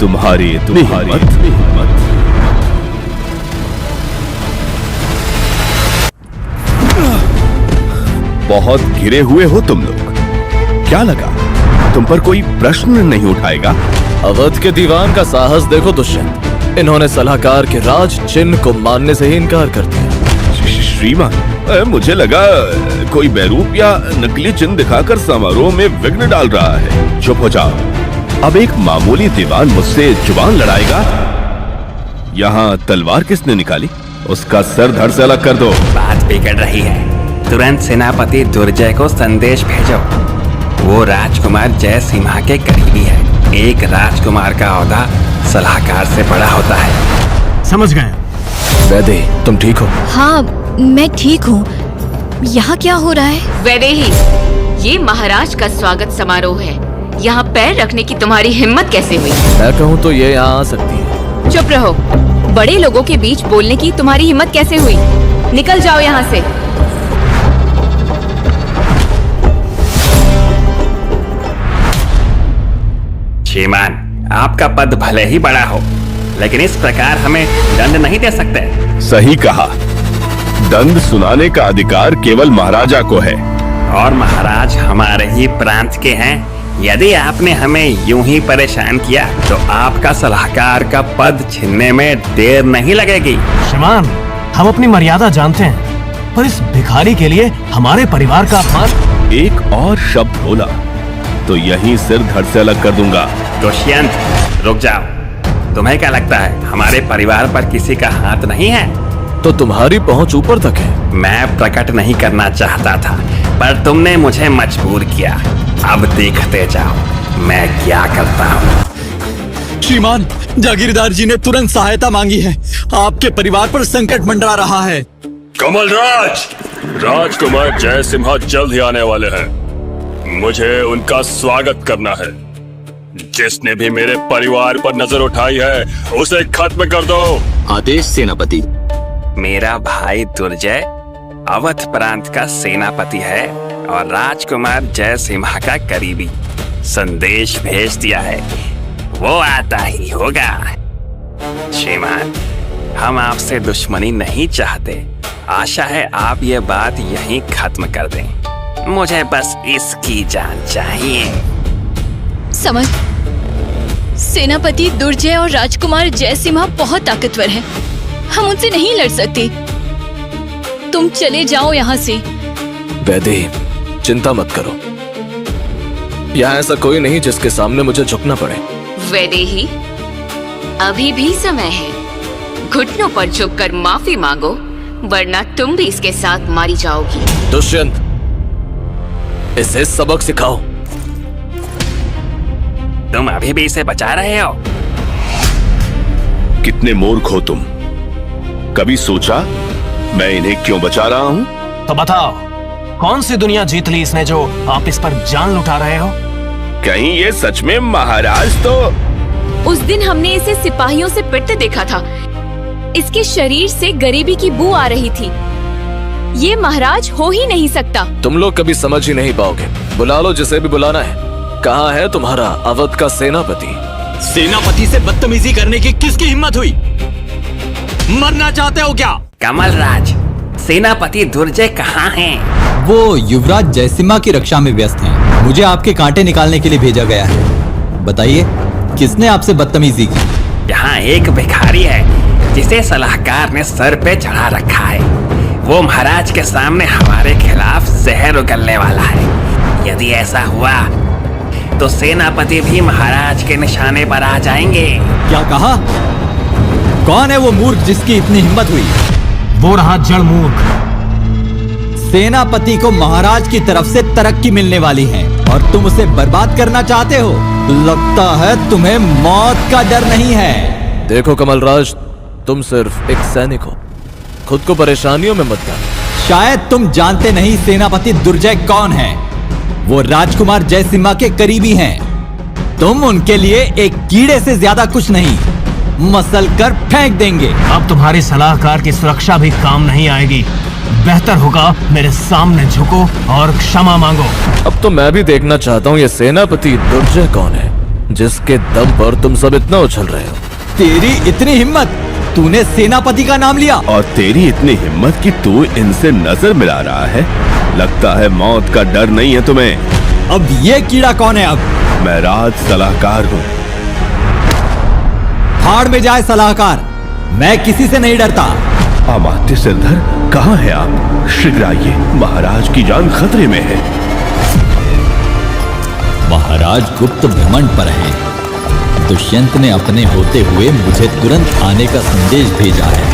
तुम्हारी हिम्मत। बहुत घिरे हुए हो तुम लोग। क्या लगा तुम पर कोई प्रश्न नहीं उठाएगा? अवध के दीवान का साहस देखो दुष्यंत। इन्होंने सलाहकार के राज चिन्ह को मानने से ही इनकार कर दिया। श्रीमान, मुझे लगा कोई बैरूप या नकली चिन्ह दिखाकर समारोह में विघ्न डाल रहा है। चुप हो जाओ। अब एक मामूली दीवान मुझसे जुबान लड़ाएगा? यहाँ तलवार किसने निकाली? उसका सर धड़ से अलग कर दो। बात बिगड़ रही है। तुरंत सेनापति दुर्जय को संदेश भेजो। वो राजकुमार जय सिम्हा के करीबी है। एक राजकुमार का ओहदा सलाहकार से बड़ा होता है। समझ गए? वैदेही, तुम ठीक हो? हाँ, मैं ठीक हूँ। यहाँ क्या हो रहा है? वैदेही, ये महाराज का स्वागत समारोह है। यहाँ पैर रखने की तुम्हारी हिम्मत कैसे हुई? मैं कहूँ तो ये यहाँ आ सकती है। चुप रहो। बड़े लोगों के बीच बोलने की तुम्हारी हिम्मत कैसे हुई? निकल जाओ यहाँ से। श्रीमान, आपका पद भले ही बड़ा हो, लेकिन इस प्रकार हमें दंड नहीं दे सकते। सही कहा। दंड सुनाने का अधिकार केवल महाराजा को है। और महाराज हमारे ही प्रांत के हैं। यदि आपने हमें यूं ही परेशान किया तो आपका सलाहकार का पद छीनने में देर नहीं लगेगी। श्रीमान, हम अपनी मर्यादा जानते हैं, पर इस भिखारी के लिए हमारे परिवार का अपमान। एक और शब्द बोला तो यहीं सिर धड़ से अलग कर दूंगा। दुष्यंत, रुक जाओ। तुम्हें क्या लगता है हमारे परिवार पर किसी का हाथ नहीं है? तो तुम्हारी पहुंच ऊपर तक है। मैं प्रकट नहीं करना चाहता था, पर तुमने मुझे मजबूर किया। अब देखते जाओ मैं क्या करता हूँ। श्रीमान, जागीरदार जी ने तुरंत सहायता मांगी है। आपके परिवार पर संकट मंडरा रहा है। कमलराज, राजकुमार जय सिम्हा जल्द ही आने वाले हैं। मुझे उनका स्वागत करना है। जिसने भी मेरे परिवार पर नजर उठाई है उसे खत्म कर दो। आदेश सेनापति। मेरा भाई दुर्जय अवध प्रांत का सेनापति है और राजकुमार जय सिम्हा का करीबी। संदेश भेज दिया है, वो आता ही होगा। श्रीमान, हम आपसे दुश्मनी नहीं चाहते। आशा है आप ये बात यहीं खत्म कर दें। मुझे बस इसकी जान चाहिए। समझ, सेनापति दुर्जय और राजकुमार जयसिम्हा बहुत ताकतवर हैं। हम उनसे नहीं लड़ सकते। तुम चले जाओ यहाँ से। वैदेही, चिंता मत करो। यहाँ ऐसा कोई नहीं जिसके सामने मुझे झुकना पड़े। वैदेही, अभी भी समय है। घुटनों पर झुककर माफी मांगो, वरना तुम भी इसके साथ मारी जाओगी। दुष्यंत, इसे सबक सिखाओ। तुम अभी भी इसे बचा रहे हो? कितने मूर्ख हो तुम। कभी सोचा मैं इन्हें क्यों बचा रहा हूँ? तो बताओ, कौन सी दुनिया जीत ली इसने जो आप इस पर जान लुटा रहे हो? कहीं ये सच में महाराज तो? उस दिन हमने इसे सिपाहियों से पिटते देखा था। इसके शरीर से गरीबी की बू आ रही थी। ये महाराज हो ही नहीं सकता। तुम लोग कभी समझ ही नहीं पाओगे। बुला लो जिसे भी बुलाना है। कहाँ है तुम्हारा अवध का सेनापति? सेनापति से बदतमीजी करने की किसकी हिम्मत हुई? मरना चाहते हो क्या? कमलराज, सेनापति दुर्जय कहाँ हैं? वो युवराज जयसिम्हा की रक्षा में व्यस्त हैं। मुझे आपके कांटे निकालने के लिए भेजा गया है। बताइए, किसने आपसे बदतमीजी की? यहाँ एक भिखारी है जिसे सलाहकार ने सर पे चढ़ा रखा है। वो महाराज के सामने हमारे खिलाफ जहर उगलने वाला है। यदि ऐसा हुआ तो सेनापति भी महाराज के निशाने पर आ जाएंगे। क्या कहा? कौन है वो मूर्ख जिसकी इतनी हिम्मत हुई? वो रहा जड़ मूर्ख। सेनापति को महाराज की तरफ से तरक्की मिलने वाली है और तुम उसे बर्बाद करना चाहते हो। लगता है तुम्हें मौत का डर नहीं है। देखो कमलराज, तुम सिर्फ एक सैनिक हो। खुद को परेशानियों में मत डालो। शायद तुम जानते नहीं सेनापति दुर्जय कौन है। वो राजकुमार जयसिम्हा के करीबी हैं। तुम उनके लिए एक कीड़े से ज्यादा कुछ नहीं, मसल कर फेंक देंगे। अब तुम्हारी सलाहकार की सुरक्षा भी काम नहीं आएगी। बेहतर होगा मेरे सामने झुको और क्षमा मांगो। अब तो मैं भी देखना चाहता हूँ ये सेनापति दुर्जय कौन है, जिसके दम पर तुम सब इतना उछल रहे हो। तेरी इतनी हिम्मत, तूने सेनापति का नाम लिया। और तेरी इतनी हिम्मत कि तू इनसे नजर मिला रहा है। लगता है मौत का डर नहीं है तुम्हें। अब ये कीड़ा कौन है? अब मैं राज सलाहकार हूँ। भाड़ में जाए सलाहकार, मैं किसी से नहीं डरता। अमात्य सिरधर, कहाँ है आप? शीघ्र आइए, महाराज की जान खतरे में है। महाराज गुप्त भ्रमण पर हैं। दुष्यंत ने अपने होते हुए मुझे तुरंत आने का संदेश भेजा है।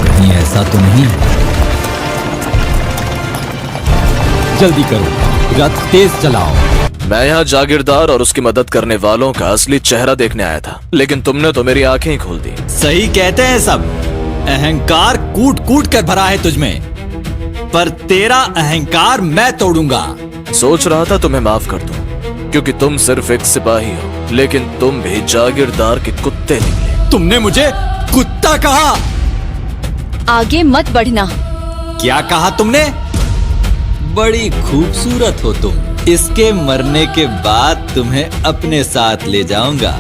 कहीं ऐसा तो नहीं? जल्दी करो, रथ तेज चलाओ। मैं यहाँ जागीरदार और उसकी मदद करने वालों का असली चेहरा देखने आया था, लेकिन तुमने तो मेरी आंखें ही खोल दी। सही कहते हैं सब। अहंकार कूट कूट कर भरा है तुझमें, पर तेरा अहंकार मैं तोड़ूंगा। सोच रहा था तुम्हें माफ कर दूं, क्योंकि तुम सिर्फ एक सिपाही हो, लेकिन तुम भी जागीरदार के कुत्ते निकले। तुमने मुझे कुत्ता कहा? आगे मत बढ़ना। क्या कहा तुमने? बड़ी खूबसूरत हो तुम। इसके मरने के बाद तुम्हें अपने साथ ले जाऊंगा।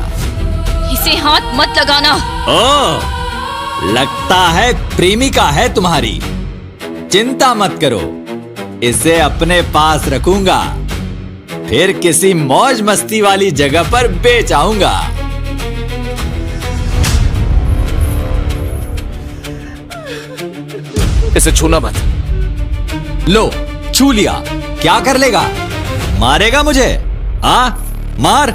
इसे हाथ मत लगाना। ओह, लगता है प्रेमिका है तुम्हारी। चिंता मत करो, इसे अपने पास रखूंगा, फिर किसी मौज मस्ती वाली जगह पर बेच आऊंगा। इसे छूना मत। लो, छू लिया। क्या कर लेगा? मारेगा मुझे? मार।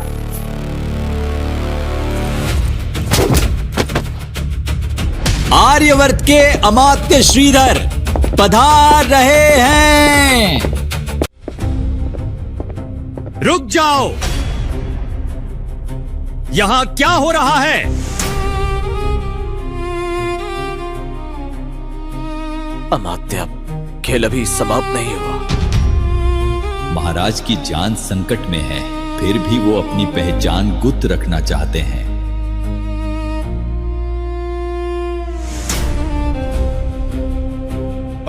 आर्यवर्त के अमात्य श्रीधर पधार रहे हैं। रुक जाओ, यहां क्या हो रहा है? अमात्य, खेल अभी समाप्त नहीं हुआ। महाराज की जान संकट में है, फिर भी वो अपनी पहचान गुप्त रखना चाहते हैं।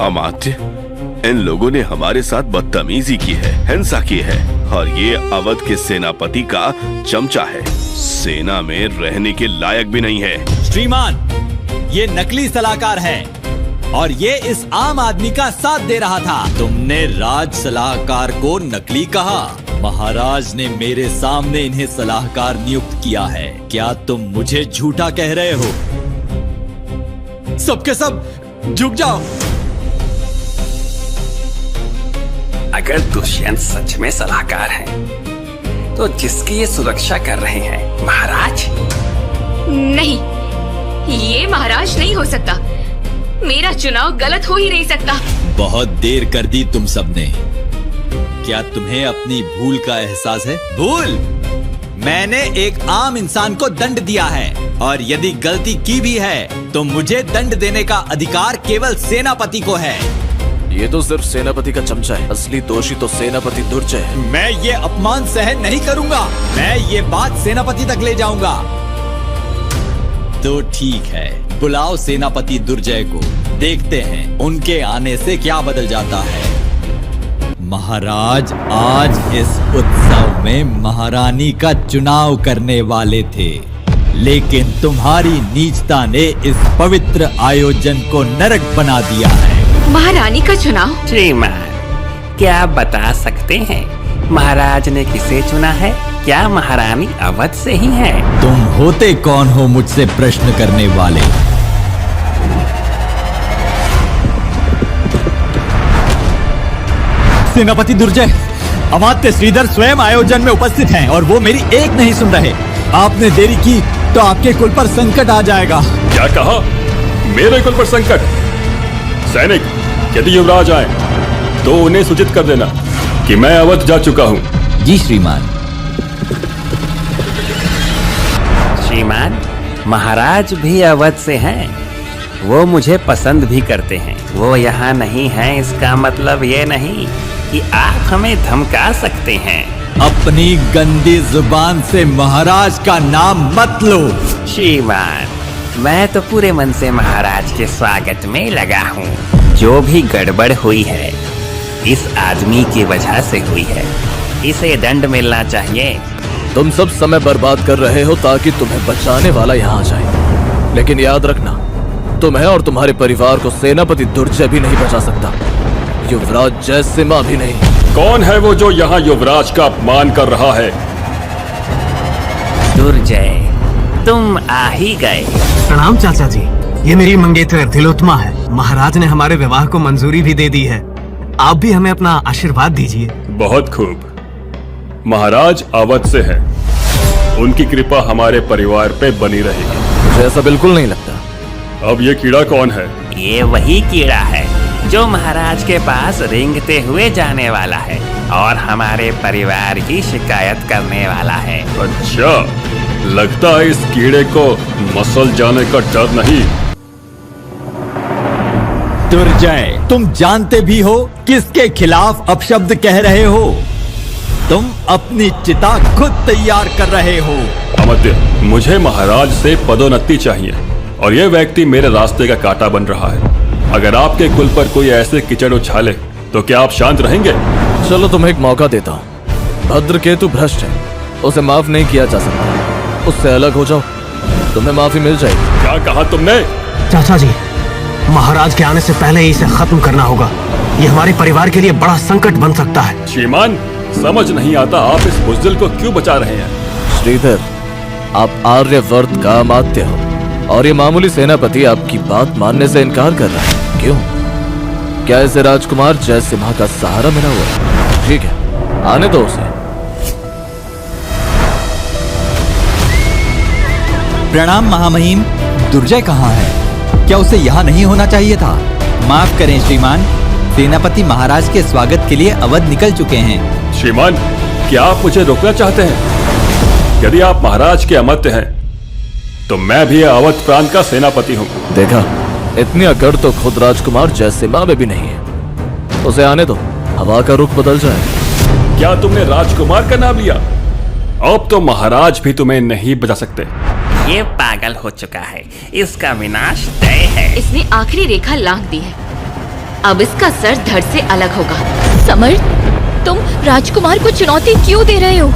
अमात्य, इन लोगों ने हमारे साथ बदतमीजी की है, हिंसा की है, और ये अवध के सेनापति का चमचा है। सेना में रहने के लायक भी नहीं है। श्रीमान, ये नकली सलाहकार है और ये इस आम आदमी का साथ दे रहा था। तुमने राज सलाहकार को नकली कहा। महाराज ने मेरे सामने इन्हें सलाहकार नियुक्त किया है। क्या तुम मुझे झूठा कह रहे हो? सबके सब झुक जाओ। अगर दुष्यंत सच में सलाहकार हैं, तो जिसकी ये सुरक्षा कर रहे हैं महाराज? नहीं, ये महाराज नहीं हो सकता। मेरा चुनाव गलत हो ही नहीं सकता। बहुत देर कर दी तुम सबने। क्या तुम्हें अपनी भूल का एहसास है? भूल? मैंने एक आम इंसान को दंड दिया है, और यदि गलती की भी है तो मुझे दंड देने का अधिकार केवल सेनापति को है। ये तो सिर्फ सेनापति का चमचा है, असली दोषी तो सेनापति दुर्जय है। मैं ये अपमान सहन नहीं करूंगा। मैं ये बात सेनापति तक ले जाऊंगा। तो ठीक है, बुलाओ सेनापति दुर्जय को, देखते हैं उनके आने से क्या बदल जाता है। महाराज आज इस उत्सव में महारानी का चुनाव करने वाले थे, लेकिन तुम्हारी नीचता ने इस पवित्र आयोजन को नरक बना दिया है। महारानी का चुनाव? श्रीमान, क्या आप बता सकते हैं महाराज ने किसे चुना है? क्या महारानी अवध से ही है? तुम होते कौन हो मुझसे प्रश्न करने वाले? सेनापति दुर्जय, अमात्य श्रीधर स्वयं आयोजन में उपस्थित हैं और वो मेरी एक नहीं सुन रहे। आपने देरी की तो आपके कुल पर संकट आ जाएगा। क्या कहा? मेरे कुल पर संकट? सैनिक, यदि युवराज आए तो उन्हें सूचित कर देना कि मैं अवध जा चुका हूँ। जी श्रीमान। श्रीमान, महाराज भी अवध से हैं। वो मुझे पसंद भी करते हैं। वो यहाँ नहीं है, इसका मतलब ये नहीं कि आप हमें धमका सकते हैं। अपनी गंदी जुबान से महाराज का नाम मत लो। श्रीमान, मैं तो पूरे मन से महाराज के स्वागत में लगा हूँ। जो भी गड़बड़ हुई है इस आदमी की वजह से हुई है। इसे दंड मिलना चाहिए। तुम सब समय बर्बाद कर रहे हो ताकि तुम्हें बचाने वाला यहाँ आ जाए, लेकिन याद रखना, तुम्हें और तुम्हारे परिवार को सेनापति दुर्जय भी नहीं बचा सकता, युवराज जयसिम्हा भी नहीं। कौन है वो जो यहाँ युवराज का अपमान कर रहा है? दुर्जय, तुम आ ही गए। प्रणाम चाचा जी, ये मेरी मंगेतर तिलोत्तमा है। महाराज ने हमारे विवाह को मंजूरी भी दे दी है। आप भी हमें अपना आशीर्वाद दीजिए। बहुत खूब। महाराज अवध से हैं। उनकी कृपा हमारे परिवार पे बनी रहेगी। मुझे ऐसा बिल्कुल नहीं लगता। अब ये कीड़ा कौन है? ये वही कीड़ा है जो महाराज के पास रेंगते हुए जाने वाला है और हमारे परिवार की शिकायत करने वाला है। अच्छा, लगता है इस कीड़े को मसल जाने का डर नहीं। दुर्जय, तुम जानते भी हो किसके खिलाफ अपशब्द कह रहे हो? तुम अपनी चिता खुद तैयार कर रहे हो। अमध्य, मुझे महाराज से पदोन्नति चाहिए और ये व्यक्ति मेरे रास्ते का कांटा बन रहा है। अगर आपके कुल पर कोई ऐसे कीचड़ उछाले तो क्या आप शांत रहेंगे? चलो तुम्हें एक मौका देता हूँ। भद्रकेतु भ्रष्ट है, उसे माफ नहीं किया जा सकता। उससे अलग हो जाओ, तुम्हें माफी मिल जाएगी। क्या कहा तुमने? चाचा जी, महाराज के आने से पहले ही इसे खत्म करना होगा। ये हमारे परिवार के लिए बड़ा संकट बन सकता है। श्रीमान, समझ नहीं आता आप इस बुज़दिल को क्यों बचा रहे हैं? श्रीधर, आप आर्यवर्त का अमात्य हो और ये मामूली सेनापति आपकी बात मानने से इनकार कर रहा है। क्यों? क्या इसे राजकुमार जयसिम्हा का सहारा मिला हुआ है? ठीक है, आने दो उसे। प्रणाम महामहिम। दुर्जय कहाँ है? क्या उसे यहाँ नहीं होना चाहिए था? माफ करें श्रीमान, सेनापति महाराज के स्वागत के लिए अवध निकल चुके हैं। श्रीमान, क्या आप मुझे रोकना चाहते हैं? यदि आप महाराज के अमात्य हैं तो मैं भी अवध प्रांत का सेनापति हूँ। देखा, इतनी अकड़ तो खुद राजकुमार जयसिम्हा में भी नहीं है। उसे आने दो, हवा का रुख बदल जाए। क्या तुमने राजकुमार का नाम लिया? अब तो महाराज भी तुम्हें नहीं बचा सकते। ये पागल हो चुका है, इसका विनाश तय है। इसने आखिरी रेखा लांघ दी है। अब इसका सर धड़ से अलग होगा। समर, तुम राजकुमार को चुनौती क्यों दे रहे हो?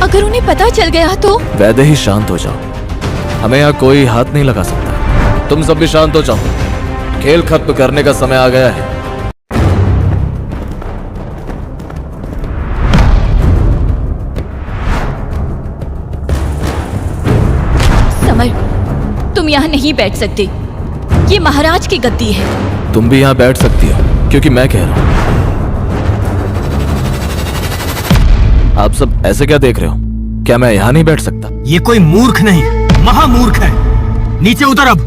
अगर उन्हें पता चल गया तो? वैद्य ही शांत हो जाओ, हमें यहाँ कोई हाथ नहीं लगा सकता। तुम सब भी शांत हो जाओ, खेल खत्म करने का समय आ गया है। समर, तुम यहाँ नहीं बैठ सकते। ये महाराज की गद्दी है। तुम भी यहाँ बैठ सकती हो, क्योंकि मैं कह रहा हूँ। आप सब ऐसे क्या देख रहे हो? क्या मैं यहाँ नहीं बैठ सकता? ये कोई मूर्ख नहीं, महामूर्ख है। नीचे उतर अब।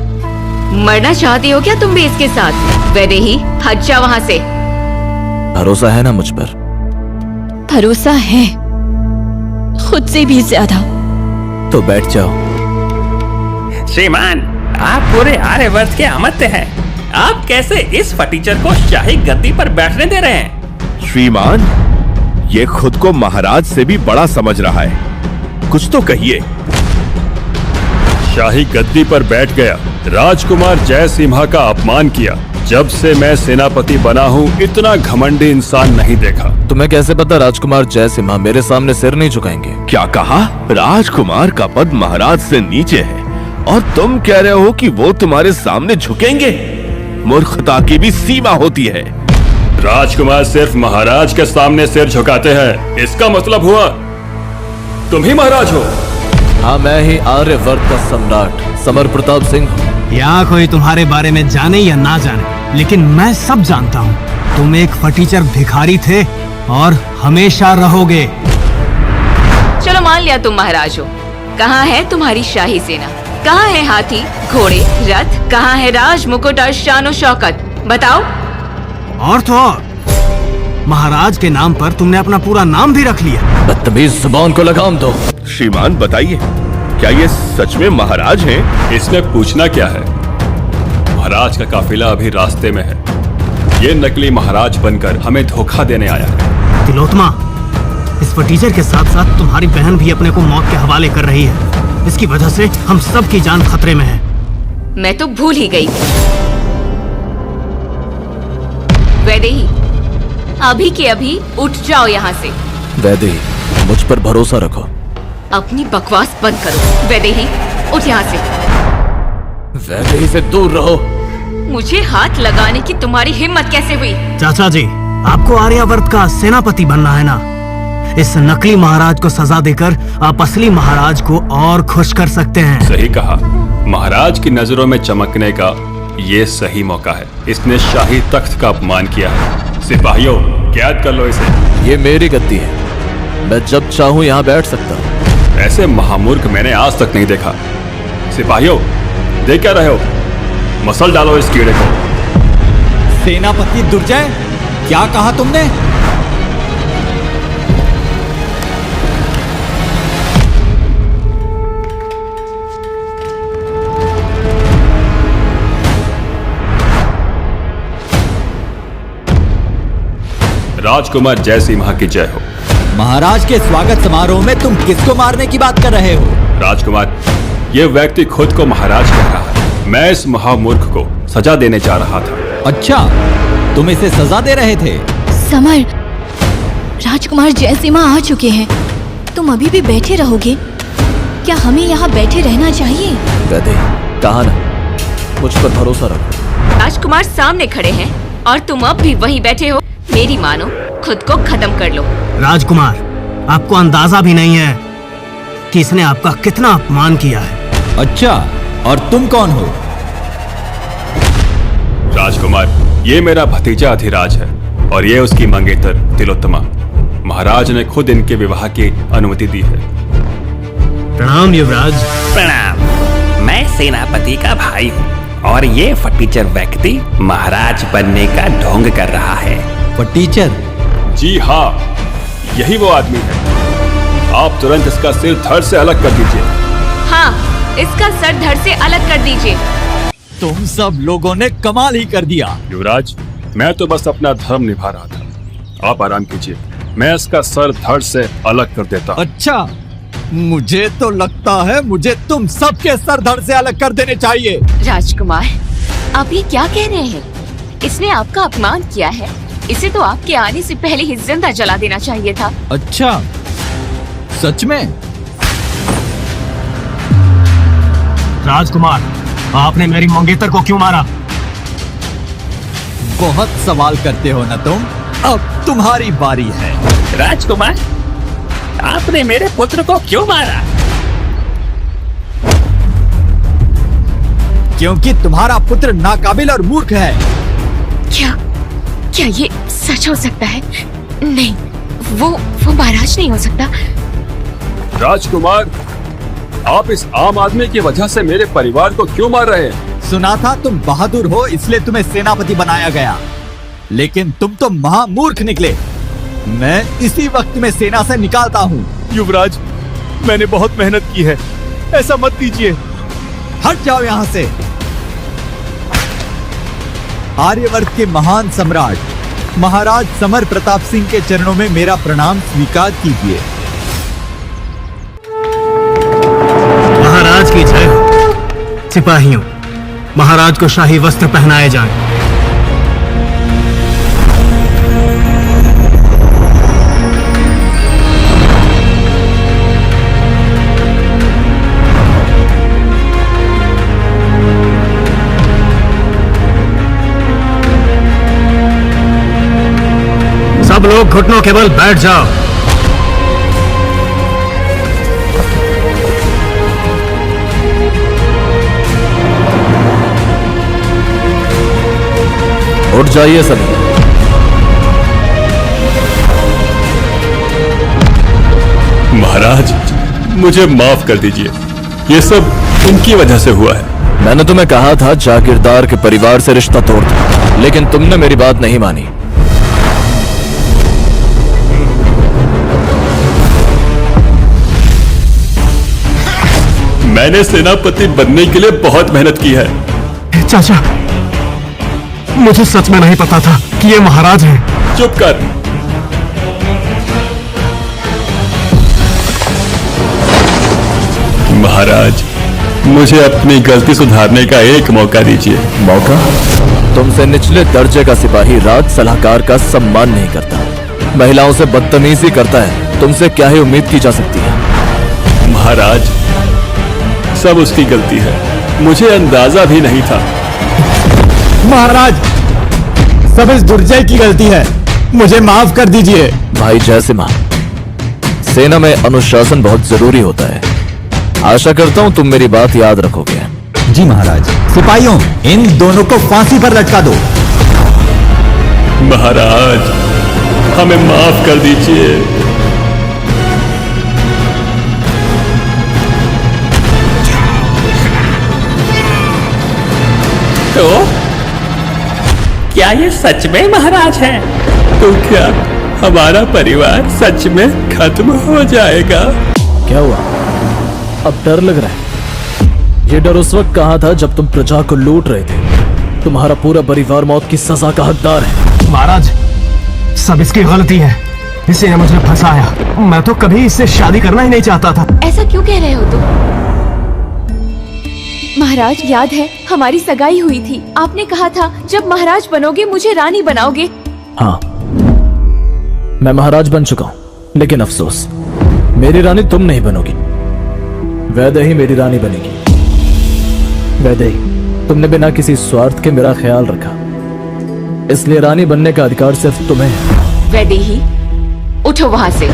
मरना चाहती हो क्या तुम भी इसके साथ? वैदे ही हट जा वहाँ से। भरोसा है ना मुझ पर? भरोसा है, खुद से भी ज्यादा। तो बैठ जाओ। श्रीमान, आप पूरे आर्यवर्त के अमात्य हैं। आप कैसे इस फटीचर को शाही गद्दी पर बैठने दे रहे हैं? श्रीमान, ये खुद को महाराज से भी बड़ा समझ रहा है। कुछ तो कहिए। शाही गद्दी पर बैठ गया, राजकुमार जयसिम्हा का अपमान किया। जब से मैं सेनापति बना हूँ इतना घमंडी इंसान नहीं देखा। तुम्हें कैसे पता राजकुमार जयसिम्हा मेरे सामने सिर नहीं झुकाएंगे? क्या कहा? राजकुमार का पद महाराज से नीचे है और तुम कह रहे हो कि वो तुम्हारे सामने झुकेंगे? मूर्खता की भी सीमा होती है। राजकुमार सिर्फ महाराज के सामने सिर झुकाते हैं, इसका मतलब हुआ तुम ही महाराज हो। हाँ, मैं ही आर्यवर्त का सम्राट समर प्रताप सिंह हूँ। यहाँ कोई तुम्हारे बारे में जाने या ना जाने, लेकिन मैं सब जानता हूँ। तुम एक फटीचर भिखारी थे और हमेशा रहोगे। चलो मान लिया तुम महाराज हो। कहाँ है तुम्हारी शाही सेना? कहाँ है हाथी, घोड़े, रथ? कहाँ है राज मुकुट और शानो शौकत? बताओ। और तो और, महाराज के नाम पर तुमने अपना पूरा नाम भी रख लिया। बदतमीज जुबान को लगाम दो। श्रीमान बताइए, क्या ये सच में महाराज हैं? इसमें पूछना क्या है? महाराज का काफिला अभी रास्ते में है। ये नकली महाराज बनकर हमें धोखा देने आया है। तिलोत्तमा, इस फटीचर के साथ साथ तुम्हारी बहन भी अपने को मौत के हवाले कर रही है। इसकी वजह से हम सब की जान खतरे में है। मैं तो भूल ही गई थी। वैदेही, अभी के अभी उठ जाओ यहाँ से। वैदेही, मुझ पर भरोसा रखो। अपनी बकवास बंद करो। वैदेही, उठ यहाँ से। वैदेही से दूर रहो। मुझे हाथ लगाने की तुम्हारी हिम्मत कैसे हुई? चाचा जी, आपको आर्यावर्त का सेनापति बनना है ना। इस नकली महाराज को सजा देकर आप असली महाराज को और खुश कर सकते हैं। सही कहा। महाराज की नजरों में चमकने का ये सही मौका है। इसने शाही तख्त का अपमान किया है। सिपाहियों, कैद कर लो इसे। ये मेरी गद्दी है, मैं जब चाहूं यहाँ बैठ सकता हूँ। ऐसे महामूर्ख मैंने आज तक नहीं देखा। सिपाहियों, देख क्या रहे हो? मसल डालो इस कीड़े को। सेनापति दुर्जय, क्या कहा तुमने? राजकुमार जयसिम्हा की जय हो। महाराज के स्वागत समारोह में तुम किसको मारने की बात कर रहे हो? राजकुमार, ये व्यक्ति खुद को महाराज कह रहा है। मैं इस महामूर्ख को सजा देने जा रहा था। अच्छा, तुम इसे सजा दे रहे थे? समर, राजकुमार जयसिम्हा आ चुके हैं। तुम अभी भी बैठे रहोगे? क्या हमें यहाँ बैठे रहना चाहिए? वैदेही, कहा ना, मुझ पर भरोसा रखो। राजकुमार सामने खड़े हैं और तुम अब भी वहीं बैठे हो। मेरी मानो, खुद को खत्म कर लो। राजकुमार, आपको अंदाजा भी नहीं है कि इसने आपका कितना अपमान किया है। अच्छा, और तुम कौन हो? राजकुमार, ये मेरा भतीजा अधिराज है और ये उसकी मंगेतर तिलोत्तमा। महाराज ने खुद इनके विवाह की अनुमति दी है। प्रणाम युवराज। प्रणाम। मैं सेनापति का भाई हूँ और ये फटीचर व्यक्ति महाराज बनने का ढोंग कर रहा है। फटीचर? जी हाँ, यही वो आदमी है। आप तुरंत इसका सिर धड़ से अलग कर दीजिए। हाँ, इसका सर धड़ से अलग कर दीजिए। तुम सब लोगों ने कमाल ही कर दिया। युवराज, मैं तो बस अपना धर्म निभा रहा था। आप आराम कीजिए, मैं इसका सर धड़ से अलग कर देता हूँ। अच्छा, मुझे तो लगता है मुझे तुम सबके सर धड़ से अलग कर देने चाहिए। राजकुमार, आप ये क्या कह रहे हैं? इसने आपका अपमान किया है। इसे तो आपके आने से पहले ही जिंदा जला देना चाहिए था। अच्छा, सच में? राजकुमार, आपने मेरी मंगेतर को क्यों मारा? बहुत सवाल करते हो ना तुम। अब तुम्हारी बारी है। राजकुमार, आपने मेरे पुत्र को क्यों मारा? क्योंकि तुम्हारा पुत्र नाकाबिल और मूर्ख है। क्या ये सच हो सकता है? नहीं, वो महाराज नहीं हो सकता। राजकुमार, आप इस आम आदमी की वजह से मेरे परिवार को क्यों मार रहे हैं? सुना था तुम बहादुर हो, इसलिए तुम्हें सेनापति बनाया गया, लेकिन तुम तो महामूर्ख निकले। मैं इसी वक्त में सेना से निकालता हूँ। युवराज, मैंने बहुत मेहनत की है, ऐसा मत कीजिए। हट जाओ यहाँ से। आर्यवर्त के महान सम्राट महाराज समर प्रताप सिंह के चरणों में मेरा प्रणाम स्वीकार कीजिए। महाराज की जय हो। सिपाहियों, महाराज को शाही वस्त्र पहनाए जाएं। सब लोग घुटनों के बल बैठ जाओ। उठ जाइए सभी। महाराज, मुझे माफ कर दीजिए, ये सब उनकी वजह से हुआ है। मैंने तुम्हें कहा था जागीरदार के परिवार से रिश्ता तोड़ दो, लेकिन तुमने मेरी बात नहीं मानी। मैंने सेनापति बनने के लिए बहुत मेहनत की है। चाचा, मुझे सच में नहीं पता था कि ये महाराज हैं। चुप कर। महाराज, मुझे अपनी गलती सुधारने का एक मौका दीजिए। मौका? तुमसे निचले दर्जे का सिपाही राज सलाहकार का सम्मान नहीं करता, महिलाओं से बदतमीजी करता है, तुमसे क्या ही उम्मीद की जा सकती है? महाराज, सब उसकी गलती है, मुझे अंदाजा भी नहीं था। महाराज, सब इस दुर्जय की गलती है, मुझे माफ कर दीजिए। भाई जयसिम्हा, सेना में अनुशासन बहुत जरूरी होता है। आशा करता हूं तुम मेरी बात याद रखोगे। जी महाराज। सिपाहियों, इन दोनों को फांसी पर लटका दो। महाराज, हमें माफ कर दीजिए। तो क्या ये सच में महाराज हैं? तो क्या हमारा परिवार सच में खत्म हो जाएगा? क्या हुआ? अब डर लग रहा है? ये डर उस वक्त कहाँ था जब तुम प्रजा को लूट रहे थे। तुम्हारा पूरा परिवार मौत की सजा का हकदार है। महाराज, सब इसकी गलती है, इसी ने मुझे फंसाया। मैं तो कभी इससे शादी करना ही नहीं चाहता था। ऐसा क्यों कह रहे हो तुम? महाराज, याद है हमारी सगाई हुई थी। आपने कहा था जब महाराज बनोगे मुझे रानी बनाओगे। हाँ, मैं महाराज बन चुका हूँ, लेकिन अफसोस मेरी रानी तुम नहीं बनोगी, वैदेही मेरी रानी बनेगी। वैदेही, तुमने बिना किसी स्वार्थ के मेरा ख्याल रखा, इसलिए रानी बनने का अधिकार सिर्फ तुम्हें है। वैदेही, उठो वहाँ से,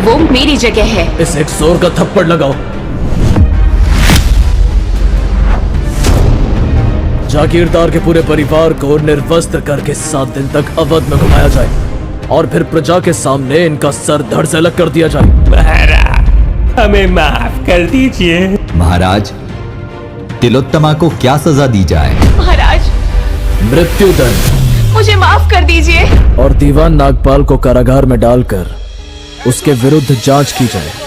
वो मेरी जगह है। इस एक जोर का थप्पड़ लगाओ। जागीरदार के पूरे परिवार को निर्वस्त्र करके 7 दिन तक अवध में घुमाया जाए और फिर प्रजा के सामने इनका सर धड़ से अलग कर दिया जाए। महाराज, हमें माफ कर दीजिए। महाराज, तिलोत्तमा को क्या सजा दी जाए? महाराज, मृत्युदंड। मुझे माफ कर दीजिए। और दीवान नागपाल को कारागार में डालकर उसके विरुद्ध जांच की जाए।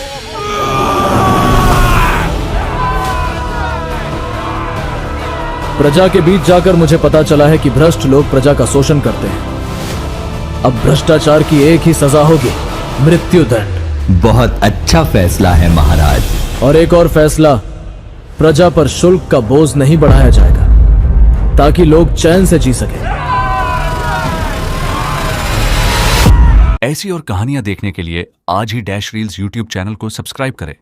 प्रजा के बीच जाकर मुझे पता चला है कि भ्रष्ट लोग प्रजा का शोषण करते हैं। अब भ्रष्टाचार की एक ही सजा होगी, मृत्युदंड। बहुत अच्छा फैसला है महाराज। और एक और फैसला, प्रजा पर शुल्क का बोझ नहीं बढ़ाया जाएगा, ताकि लोग चैन से जी सकें। ऐसी और कहानियां देखने के लिए आज ही डैश रील्स यूट्यूब चैनल को सब्सक्राइब करें।